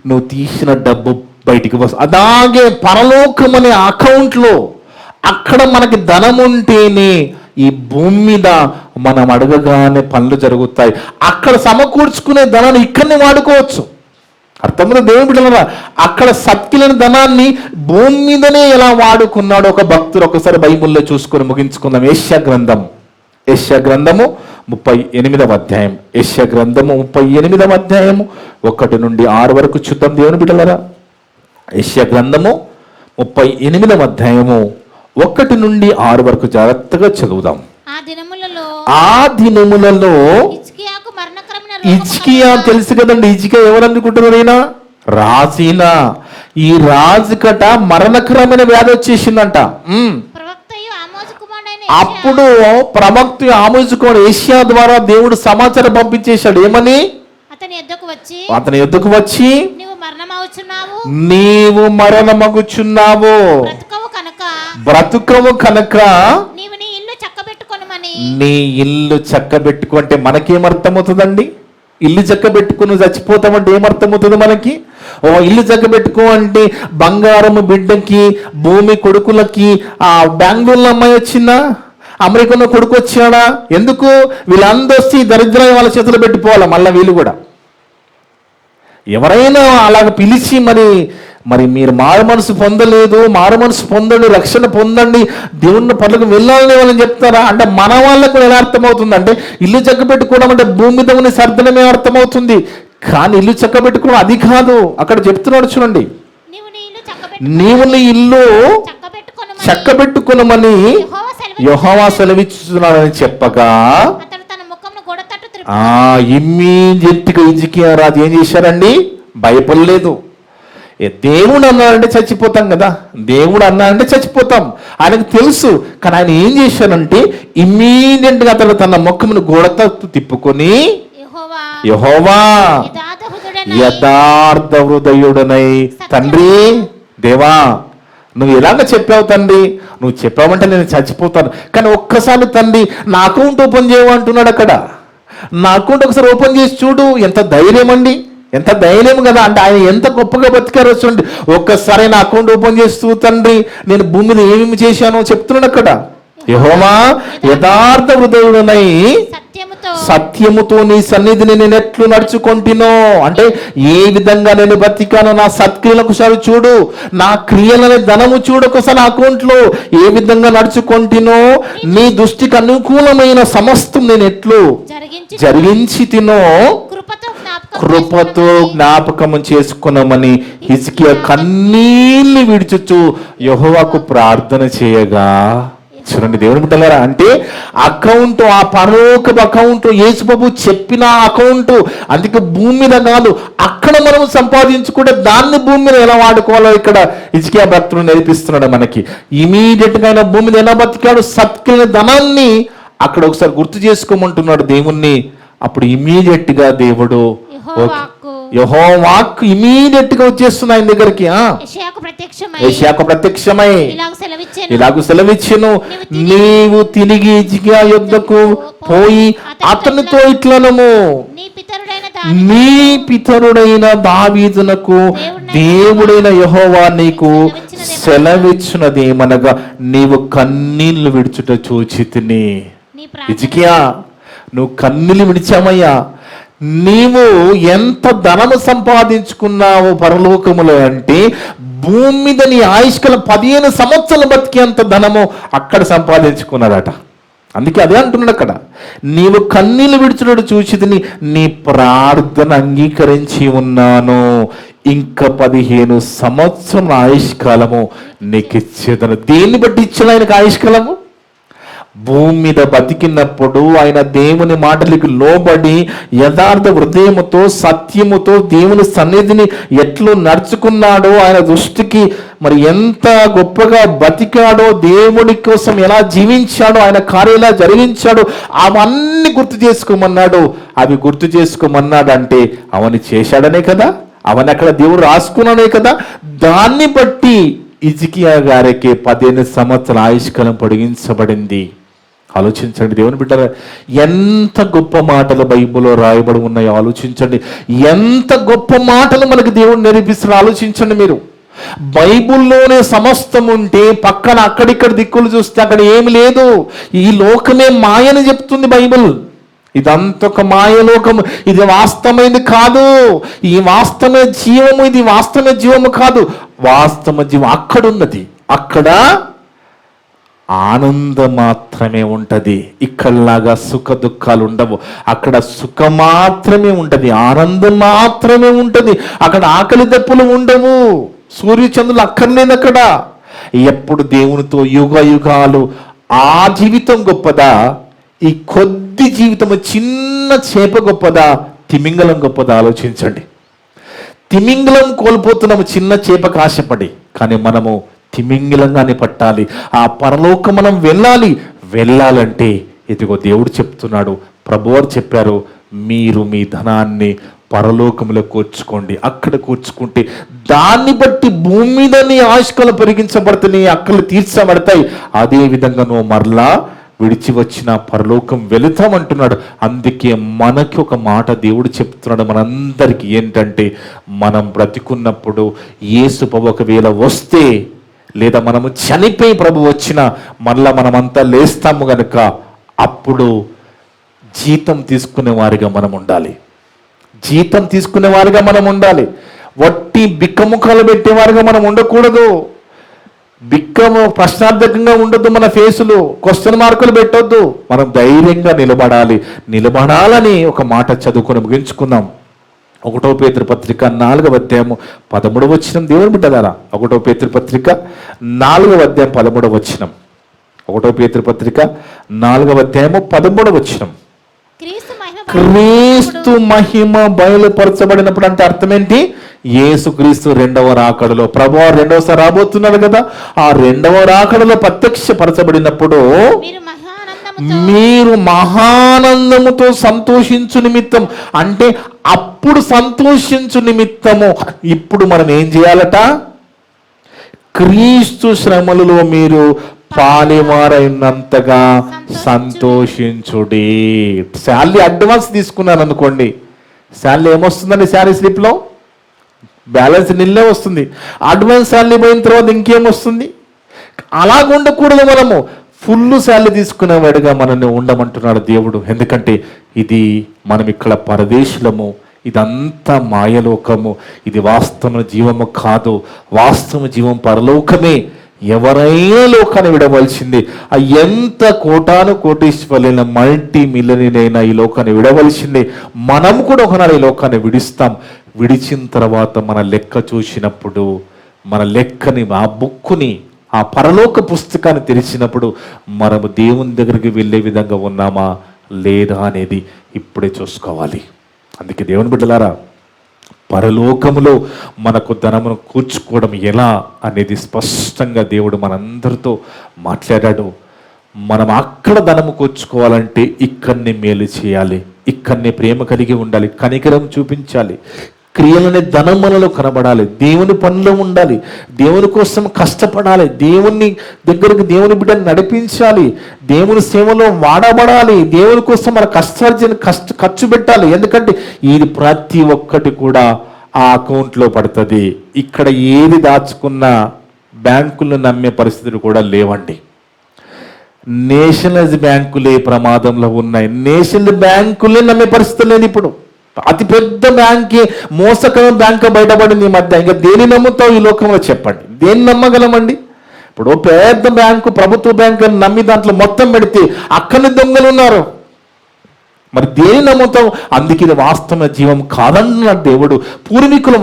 నువ్వు తీసిన డబ్బు బయటికి వస్తుంది. అలాగే పరలోకం అనే అకౌంట్లో అక్కడ మనకి ధనం ఉంటేనే ఈ భూమి మీద మనం అడగగానే పనులు జరుగుతాయి. అక్కడ సమకూర్చుకునే ధనాన్ని ఇక్కడనే వాడుకోవచ్చు. అర్థమైన దేవుని బిడ్డలారా, అక్కడ సత్కిలేని ధనాన్ని భూమి మీదనే ఎలా వాడుకున్నాడో ఒక భక్తుడు ఒకసారి బైబిల్లో చూసుకొని ముగించుకుందాం. యెషయా గ్రంథము 38వ అధ్యాయం. యెషయా గ్రంథము 38వ అధ్యాయము 1 నుండి 6 వరకు చూద్దాం దేవుని బిడ్డలారా. యెషయా గ్రంథము 38వ అధ్యాయము 1 నుండి 6 వరకు జాగ్రత్తగా చదువుదాం. ఆ దినములలో హిజ్కియా తెలుసు కదండి, హిజ్కియా ఎవరు అనుకుంటున్నారు? అయినా రాజీనా. ఈ రాజుకట మరణకరమైన వ్యాధి వచ్చేసిందంట. అప్పుడు ప్రవక్త ఆమోజు కుమారుడు యెషయా ద్వారా దేవుడు సమాచారం పంపించేశాడు. ఏమని? అతని యొద్దకు వచ్చి నీవు మరణమగుచున్నావు, బ్రతుకవు కనుక నీ ఇల్లు చక్కబెట్టుకుంటే మనకేమర్థమవుతుందండి? ఇల్లు చక్కబెట్టుకుని చచ్చిపోతామంటే ఏమర్థమవుతుంది మనకి? ఓ ఇల్లు చక్కబెట్టుకో అంటే బంగారము బిడ్డకి, భూమి కొడుకులకి. ఆ బెంగళూరులో అమ్మాయి వచ్చిందా? అమెరికాలో కొడుకు వచ్చాడా? ఎందుకు? వీళ్ళందరూ వచ్చి దరిద్రం వాళ్ళ చేతులు పెట్టిపోవాలి. మళ్ళీ వీళ్ళు కూడా ఎవరైనా అలాగ పిలిచి మరి మీరు మారు మనసు పొందలేదు, మారు మనసు పొందండి, రక్షణ పొందండి, దేవుని పనులకు వెళ్ళాలని వాళ్ళని చెప్తారా? అంటే మన వాళ్ళకు ఎలా అర్థమవుతుంది అంటే ఇల్లు చక్కబెట్టుకోవడం అంటే భూమి మీద ఉన్న సర్దనమే అర్థమవుతుంది. కానీ ఇల్లు చక్కబెట్టుకోవడం అది కాదు. అక్కడ చెప్తున్నాడు చూడండి, నీవు నీ ఇల్లు చక్కబెట్టుకునమని యెహోవా సెలవిస్తున్నాడని చెప్పగా ఇమ్మీడియట్గా హిజ్కియా రాజు ఏం చేశారండి? భయపడలేదు. దేవుడు అన్నాడంటే చచ్చిపోతాం కదా, దేవుడు అన్నాడంటే చచ్చిపోతాం, ఆయనకు తెలుసు. కానీ ఆయన ఏం చేశాడంటే ఇమ్మీడియట్గా అతను తన ముఖమును గోడ తట్టు తిప్పుకొని యెహోవా యథార్థ హృదయుడనై, తండ్రి దేవా నువ్వు ఎలాగ చెప్పావు తండ్రి, నువ్వు చెప్పావంటే నేను చచ్చిపోతాను, కానీ ఒక్కసారి తండ్రి నా అకౌంట్ ఓపెన్ చేయమంటున్నాడు. అక్కడ నా అకౌంట్ ఒకసారి ఓపెన్ చేసి చూడు. ఎంత ధైర్యం అండి, ఎంత ధైర్యం కదా. అంటే ఆయన ఎంత గొప్పగా బతికారో చూడండి. ఒక్కసారి నా అకౌంట్ ఓపెన్ చేస్తూ తండ్రి నేను భూమి మీద ఏమేమి చేశానో చెప్తున్నాడు అక్కడ. యెహోవా యథార్థ హృదయుడనై సత్యముతో నీ సన్నిధిని నేను ఎట్లు నడుచుకుంటునో, అంటే ఏ విధంగా నేను బతికానో నా సత్క్రియలకు ఒకసారి చూడు, నా క్రియలనే ధనము చూడు ఒకసారి అకౌంట్లో ఏ విధంగా నడుచుకుంటునో, నీ దృష్టికి అనుకూలమైన సమస్తం నేను ఎట్లు జరిగించి తినో కృపతో జ్ఞాపకము చేసుకున్నామని హిజ్కియా కన్నీళ్లు విడుచుచు యెహోవాకు ప్రార్థన చేయగా. చూడండి దేవుని బిడ్డలారా, అంటే అకౌంట్, ఆ పరలోకపు అకౌంట్, యేసుప్రభు చెప్పిన అకౌంట్. అందుకే భూమి మీద కాదు, అక్కడ మనం సంపాదించుకుంటే దాన్ని భూమి మీద ఎలా వాడుకోవాలో ఇక్కడ హిజ్కియా భక్తుడు నేర్పిస్తున్నాడు మనకి. ఇమీడియట్ గా ఆయన భూమి మీద ఎలా బతికాడు? సత్కరిన ధనాన్ని అక్కడ ఒకసారి గుర్తు చేసుకోమంటున్నాడు దేవుణ్ణి. అప్పుడు ఇమీడియట్ గా దేవుడు యెహోవాకు ఇమీడియట్ గా వచ్చేస్తుంది ఆయన దగ్గరికి. యెషయాకు ప్రత్యక్షమై ఇలాగ సెలవిచ్చెను, నీవు తిరిగి హిజ్కియా యొద్దకు పోయి అతనితో ఇట్లనము, నీ పితరుడైన దావీదునకు దేవుడైన యెహోవా నీకు సెలవిచ్చినదేమనగా నీవు కన్నీళ్లు విడుచుట చూచితిని. హిజ్కియా నువ్వు కన్నీళ్లు విడిచామయ్యా, నీవు ఎంత ధనము సంపాదించుకున్నావు పరలోకములో అంటే భూమి మీద నీ ఆయుష్కాలం 15 సంవత్సరాలు బతికేంత ధనము అక్కడ సంపాదించుకున్నారట. అందుకే అదే అంటున్నాడు అక్కడ, నీవు కన్నీళ్ళు విడుచుడు చూచితిని, నీ ప్రార్థన అంగీకరించి ఉన్నాను, ఇంకా 15 సంవత్సరం ఆయుష్కాలము నీకు ఇచ్చేదను. దేన్ని బట్టి ఇచ్చాడు ఆయనకు ఆయుష్కాలము? భూమి మీద బతికినప్పుడు ఆయన దేవుని మాటలకు లోబడి యథార్థ హృదయముతో సత్యముతో దేవుని సన్నిధిని ఎట్లు నడుచుకున్నాడో, ఆయన దృష్టికి మరి ఎంత గొప్పగా బతికాడో, దేవుని కోసం ఎలా జీవించాడో, ఆయన కార్యం ఎలా జరిగించాడో అవన్నీ గుర్తు చేసుకోమన్నాడు. అవి గుర్తు చేసుకోమన్నాడు అంటే అవన్నీ చేశాడనే కదా, అవన్నీ అక్కడ దేవుడు రాసుకున్నాడే కదా. దాన్ని బట్టి హిజ్కియా గారికి 15 సంవత్సరాల ఆయుష్కాలం పొడిగించబడింది. ఆలోచించండి దేవుని బిడ్డరా, ఎంత గొప్ప మాటలు బైబిల్లో రాయబడి ఉన్నాయో ఆలోచించండి. ఎంత గొప్ప మాటలు మనకి దేవుడు నేర్పిస్తారో ఆలోచించండి మీరు. బైబిల్లోనే సమస్తం ఉంటే పక్కన అక్కడిక్కడ దిక్కులు చూస్తే అక్కడ ఏమి లేదు. ఈ లోకమే మాయని చెప్తుంది బైబిల్. ఇదంతా ఒక మాయలోకము, ఇది వాస్తవమైనది కాదు. ఈ వాస్తవ జీవము, ఇది వాస్తవ జీవము కాదు. వాస్తవ జీవం అక్కడున్నది. అక్కడ ఆనందం మాత్రమే ఉంటది. ఇక్కడలాగా సుఖ దుఃఖాలు ఉండవు. అక్కడ సుఖం మాత్రమే ఉంటది, ఆనందం మాత్రమే ఉంటది. అక్కడ ఆకలి దప్పులు ఉండవు, సూర్యచంద్రులు అక్కర్లేదు అక్కడ. ఎప్పుడు దేవునితో యుగ యుగాలు ఆ జీవితం గొప్పదా, ఈ కొద్ది జీవితం చిన్న చేప గొప్పదా, తిమింగలం గొప్పదా? ఆలోచించండి. తిమింగలం కోల్పోతున్నాము చిన్న చేపకు ఆశపడి, కానీ మనము తిమింగలంగానే పట్టాలి. ఆ పరలోకం మనం వెళ్ళాలంటే ఇదిగో దేవుడు చెప్తున్నాడు, ప్రభువారు చెప్పారు, మీరు మీ ధనాన్ని పరలోకంలో కూర్చుకోండి. అక్కడ కూర్చుకుంటే దాన్ని బట్టి భూమి మీద నీ ఆయుష్కాలు పెరిగించబడతాయి, నీ అక్కలు తీర్చబడతాయి. అదే విధంగా నువ్వు మరలా విడిచి వచ్చిన పరలోకం వెళుతామంటున్నాడు. అందుకే మనకి ఒక మాట దేవుడు చెప్తున్నాడు మనందరికీ ఏంటంటే, మనం బ్రతికున్నప్పుడు యేసు ప్రభు ఒకవేళ వస్తే, లేదా మనము చనిపోయి ప్రభు వచ్చినా మళ్ళా మనమంతా లేస్తాము గనుక అప్పుడు జీతం తీసుకునే వారిగా మనం ఉండాలి. జీతం తీసుకునే వారిగా మనం ఉండాలి. వట్టి బిక్కముఖాలు పెట్టేవారిగా మనం ఉండకూడదు. బిక్కము ప్రశ్నార్థకంగా ఉండొద్దు. మన ఫేసులు క్వశ్చన్ మార్కులు పెట్టొద్దు. మనం ధైర్యంగా నిలబడాలని ఒక మాట చదువుకొని ముగించుకుందాం. 1 పేతురు పత్రిక 4వ అధ్యాయము 13వ వచనం. దేవుని బిడ్డలారా, 1 పేతురు పత్రిక 4వ అధ్యాయం 13వ వచనం. 1 పేతురు పత్రిక 4వ అధ్యాయము 13వ వచనం. క్రీస్తు మహిమ బయలుపరచబడినప్పుడు అంటే అర్థం ఏంటి? యేసుక్రీస్తు రెండవ రాకడలో, ప్రభువారు రెండవసారి రాబోతున్నారు కదా, ఆ రెండవ రాకడలో ప్రత్యక్షపరచబడినప్పుడు మీరు మహానందముతో సంతోషించు నిమిత్తం, అంటే అప్పుడు సంతోషించు నిమిత్తము ఇప్పుడు మనం ఏం చేయాలట? క్రీస్తు శ్రమలలో మీరు పాలివారైనంతగా సంతోషించుడి. శాలరీ అడ్వాన్స్ తీసుకున్నాను అనుకోండి, శాలరీ ఏమొస్తుందండి? శాలరీ స్లిప్లో బ్యాలెన్స్ నిల్లే వస్తుంది. అడ్వాన్స్ శాలరీ పోయిన తర్వాత ఇంకేమొస్తుంది? అలాగ ఉండకూడదు. మనము ఫుల్ శాలరీ తీసుకునేవాడుగా మనల్ని ఉండమంటున్నాడు దేవుడు. ఎందుకంటే ఇది మనం ఇక్కడ పరదేశులము, ఇదంతా మాయలోకము, ఇది వాస్తవ జీవము కాదు. వాస్తవ జీవం పరలోకమే. ఎవరైనా లోకాన్ని విడవలసింది. ఎంత కోటాను కోటీశ్వరులైన మల్టీ మిలియనీర్ అయినా ఈ లోకాన్ని విడవలసిందే. మనం కూడా ఒకనాడు ఈ లోకాన్ని విడిస్తాం. విడిచిన తర్వాత మన లెక్క చూసినప్పుడు, మన లెక్కని, ఆ బుక్కుని, ఆ పరలోక పుస్తకాన్ని తెరిచినప్పుడు మనము దేవుని దగ్గరికి వెళ్ళే విధంగా ఉన్నామా లేదా అనేది ఇప్పుడే చూసుకోవాలి. అందుకే దేవుని బిడ్డలారా, పరలోకములో మనకు ధనమును కూర్చుకోవడం ఎలా అనేది స్పష్టంగా దేవుడు మనందరితో మాట్లాడాడు. మనం అక్కడ ధనము కూర్చుకోవాలంటే ఇక్కడనే మేలు చేయాలి, ఇక్కడనే ప్రేమ కలిగి ఉండాలి, కనికరం చూపించాలి, క్రియలనే ధనం మనలో కనబడాలి, దేవుని పనిలో ఉండాలి, దేవుని కోసం కష్టపడాలి, దేవుని దగ్గరకు దేవుని బిడ్డను నడిపించాలి, దేవుని సేవలో వాడబడాలి, దేవుని కోసం మన ఖర్చు పెట్టాలి. ఎందుకంటే ఇది ప్రతి ఒక్కటి కూడా ఆ అకౌంట్లో పడుతుంది. ఇక్కడ ఏది దాచుకున్నా బ్యాంకులను నమ్మే పరిస్థితులు కూడా లేవండి. నేషనలైజ్ బ్యాంకులే ప్రమాదంలో ఉన్నాయి. నేషనల్ బ్యాంకులే నమ్మే పరిస్థితి లేదు ఇప్పుడు. అతి పెద్ద బ్యాంకే మోసకరం బ్యాంక్ బయటపడింది ఈ మధ్య. ఇంకా దేని నమ్ముతావు ఈ లోకంలో చెప్పండి? దేన్ని నమ్మగలమండి? ఇప్పుడు పెద్ద బ్యాంకు, ప్రభుత్వ బ్యాంకు అని నమ్మి దాంట్లో మొత్తం పెడితే అక్కడి దొంగలు ఉన్నారు. మరి దేని నమ్ముతాం? అందుకే ఇది వాస్తవ జీవం కాదన్నాడు దేవుడు. పూర్వీకులు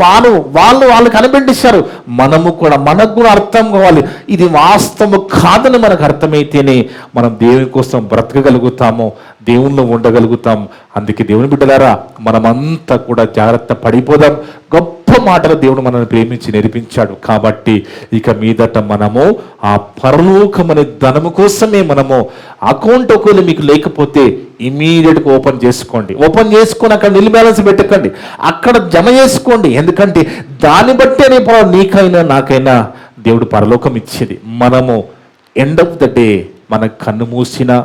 వాళ్ళు కనిపెట్టించారు. మనకు కూడా అర్థం కావాలి. ఇది వాస్తవం కాదని మనకు అర్థమైతేనే మనం దేవుని కోసం బ్రతకగలుగుతాము, దేవుణ్ణి ఉండగలుగుతాం. అందుకే దేవుని బిడ్డలారా, మనమంతా కూడా జాగ్రత్త పడిపోదాం. గొప్ప మాటలు దేవుడు మనల్ని ప్రేమించి నేర్పించాడు. కాబట్టి ఇక మీదట మనము ఆ పరలోకమనే ధనము కోసమే మనము అకౌంట్ ఒకవేళ మీకు లేకపోతే ఇమీడియట్గా ఓపెన్ చేసుకోండి. ఓపెన్ చేసుకొని అక్కడ నిల్ బ్యాలెన్స్ పెట్టకండి, అక్కడ జమ చేసుకోండి. ఎందుకంటే దాన్ని బట్టే నీకైనా నాకైనా దేవుడు పరలోకం ఇచ్చేది. మనము ఎండ్ ఆఫ్ ద డే మన కన్ను మూసినా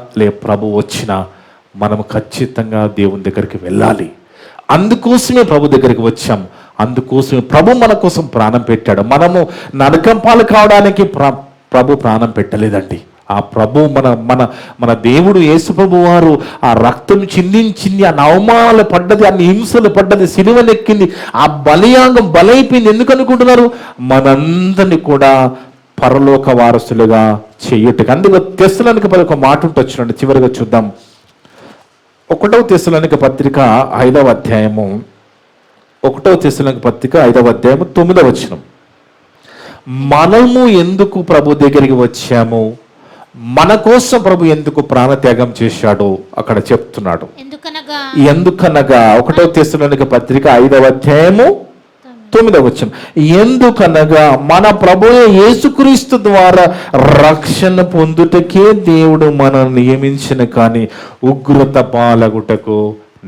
ప్రభు వచ్చినా మనము ఖచ్చితంగా దేవుని దగ్గరికి వెళ్ళాలి. అందుకోసమే ప్రభు దగ్గరికి వచ్చాం. అందుకోసమే ప్రభు మన కోసం ప్రాణం పెట్టాడు. మనము నరకం పాలు కావడానికి ప్రభు ప్రాణం పెట్టలేదండి. ఆ ప్రభు మన దేవుడు యేసు ప్రభు వారు ఆ రక్తం చిందించింది, ఆ అవమానాలు పడ్డది, అన్ని హింసలు పడ్డది, సిలువనెక్కింది, ఆ బలియాంగం బలైపోయింది. ఎందుకు అనుకుంటున్నారు? మనందరినీ కూడా పరలోక వారసులుగా చేయుటకు. అందుకు తెస్సలోనిక ఒక మాట ఉంటుంది, చివరిగా చూద్దాం. 1వ తెస్సలోనిక పత్రిక 5వ అధ్యాయము, 1వ తెస్సలోనిక పత్రిక 5వ అధ్యాయము 9వ వచనం. మనము ఎందుకు ప్రభు దగ్గరికి వచ్చాము, మన కోసం ప్రభు ఎందుకు ప్రాణత్యాగం చేశాడో అక్కడ చెప్తున్నాడు. ఎందుకనగా 1వ తెస్సలోనిక పత్రిక 5వ అధ్యాయము 9వ వచనం. ఎందుకనగా మన ప్రభువే యేసుక్రీస్తు ద్వారా రక్షణ పొందుటకే దేవుడు మనల్ని నియమించిన కానీ ఉగ్రత పాలగుటకు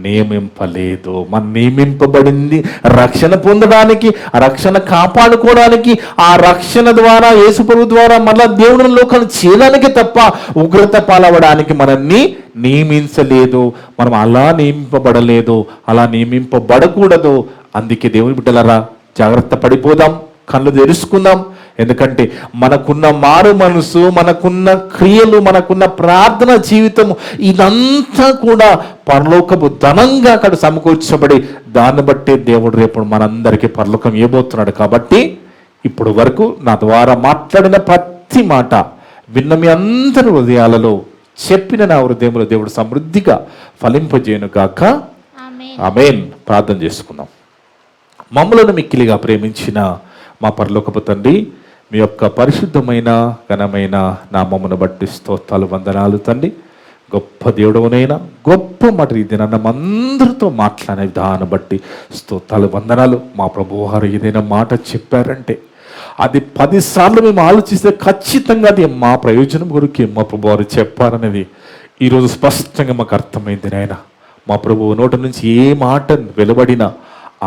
నియమింపలేదు. మనం నియమింపబడింది రక్షణ పొందడానికి, రక్షణ కాపాడుకోవడానికి, ఆ రక్షణ ద్వారా యేసుప్రభు ద్వారా మళ్ళా దేవుడి లోకాన్ని చేయడానికి తప్ప ఉగ్రత పాలవడానికి మనల్ని నియమించలేదు. మనం అలా నియమింపబడలేదు, అలా నియమింపబడకూడదు. అందుకే దేవుని బిడ్డలారా, జాగ్రత్త పడిపోదాం, కళ్ళు తెరుచుకుందాం. ఎందుకంటే మనకున్న మారు మనసు, మనకున్న క్రియలు, మనకున్న ప్రార్థన జీవితము ఇదంతా కూడా పరలోకపు ధనంగా అక్కడ సమకూర్చబడి దాన్ని బట్టి దేవుడు రేపు మనందరికీ పరలోకం ఇవ్వబోతున్నాడు. కాబట్టి ఇప్పుడు వరకు నా ద్వారా మాట్లాడిన ప్రతి మాట విన్న మీ అందరి హృదయాలలో, చెప్పిన నా హృదయంలో దేవుడు సమృద్ధిగా ఫలింపజేయును గాక. ఆమేన్. ప్రార్థన చేసుకుందాం. మమ్మలను మిక్కిలిగా ప్రేమించిన మా పరలోకపు తండ్రి, మీ యొక్క పరిశుద్ధమైన ఘనమైన నామమును బట్టి స్తోత్రాలు, వందనాలు తండ్రి. గొప్ప దేవుడవునైనా గొప్ప మాట ఇదేనన్న అందరితో మాట్లాడే విధానం బట్టి స్తోత్రాలు, వందనాలు. మా ప్రభువారు ఏదైనా మాట చెప్పారంటే అది 10 సార్లు మేము ఆలోచిస్తే ఖచ్చితంగా అది మా ప్రయోజనం కొరకు మా ప్రభువారు చెప్పారనేది ఈరోజు స్పష్టంగా మాకు అర్థమైంది నాయన. మా ప్రభువు నోటి నుంచి ఏ మాట వెలువడినా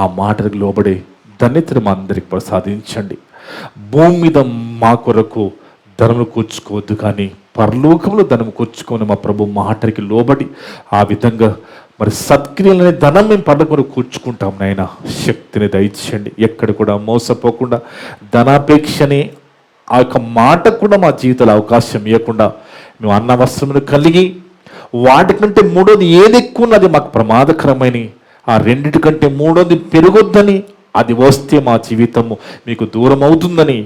ఆ మాటకు లోబడే ధన్యతను మా అందరికి ప్రసాదించండి. భూమి మీద మా కొరకు ధనము కూర్చుకోవద్దు, కానీ పరలోకంలో ధనము కూర్చుకొని మా ప్రభు మాటకి లోబడి ఆ విధంగా మరి సత్క్రియలనే ధనం మేము పరలోకంలో కూర్చుకుంటాం నాయన. శక్తిని దయచేయండి. ఎక్కడ కూడా మోసపోకుండా ధనాపేక్షని ఆ యొక్క మాట కూడా మా జీవితంలో అవకాశం ఇవ్వకుండా మేము అన్న వస్త్రమును కలిగి వాటికంటే మూడోది ఏది ఎక్కువ ఉన్నది మాకు ప్రమాదకరమైన ఆ రెండిటికంటే మూడోది పెరగొద్దని, అది వస్తే మా జీవితము మీకు దూరం అవుతుందని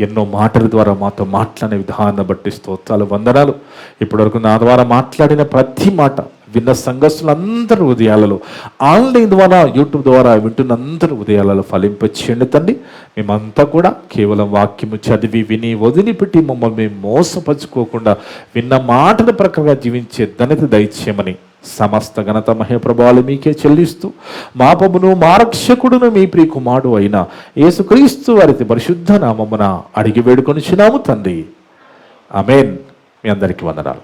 ఎన్నో మాటల ద్వారా మాతో మాట్లాడే విధానాన్ని బట్టి స్తోత్రాలు, వందనాలు. ఇప్పటివరకు నా ద్వారా మాట్లాడిన ప్రతి మాట విన్న సంఘస్థులందరూ హృదయాలలో, ఆన్లైన్ ద్వారా యూట్యూబ్ ద్వారా వింటున్న అందరూ హృదయాలలో ఫలింపచేయండి తండ్రి. మేమంతా కూడా కేవలం వాక్యము చదివి విని వదిలిపెట్టి మమ్మల్ని మేము మోసపరుచుకోకుండా విన్న మాటల ప్రకారంగా జీవించే ధన్యత దయచేయమని సమస్త ఘనత మహేప్రభావాలు మీకే చెల్లిస్తూ మా ప్రభును మా రక్షకుడును మీ ప్రియకుమారుడు అయిన యేసుక్రీస్తు వారి పరిశుద్ధ నామమున అడిగి వేడుకొనిచున్నాము తండ్రి. ఆమేన్. మీ అందరికీ వందనాలు.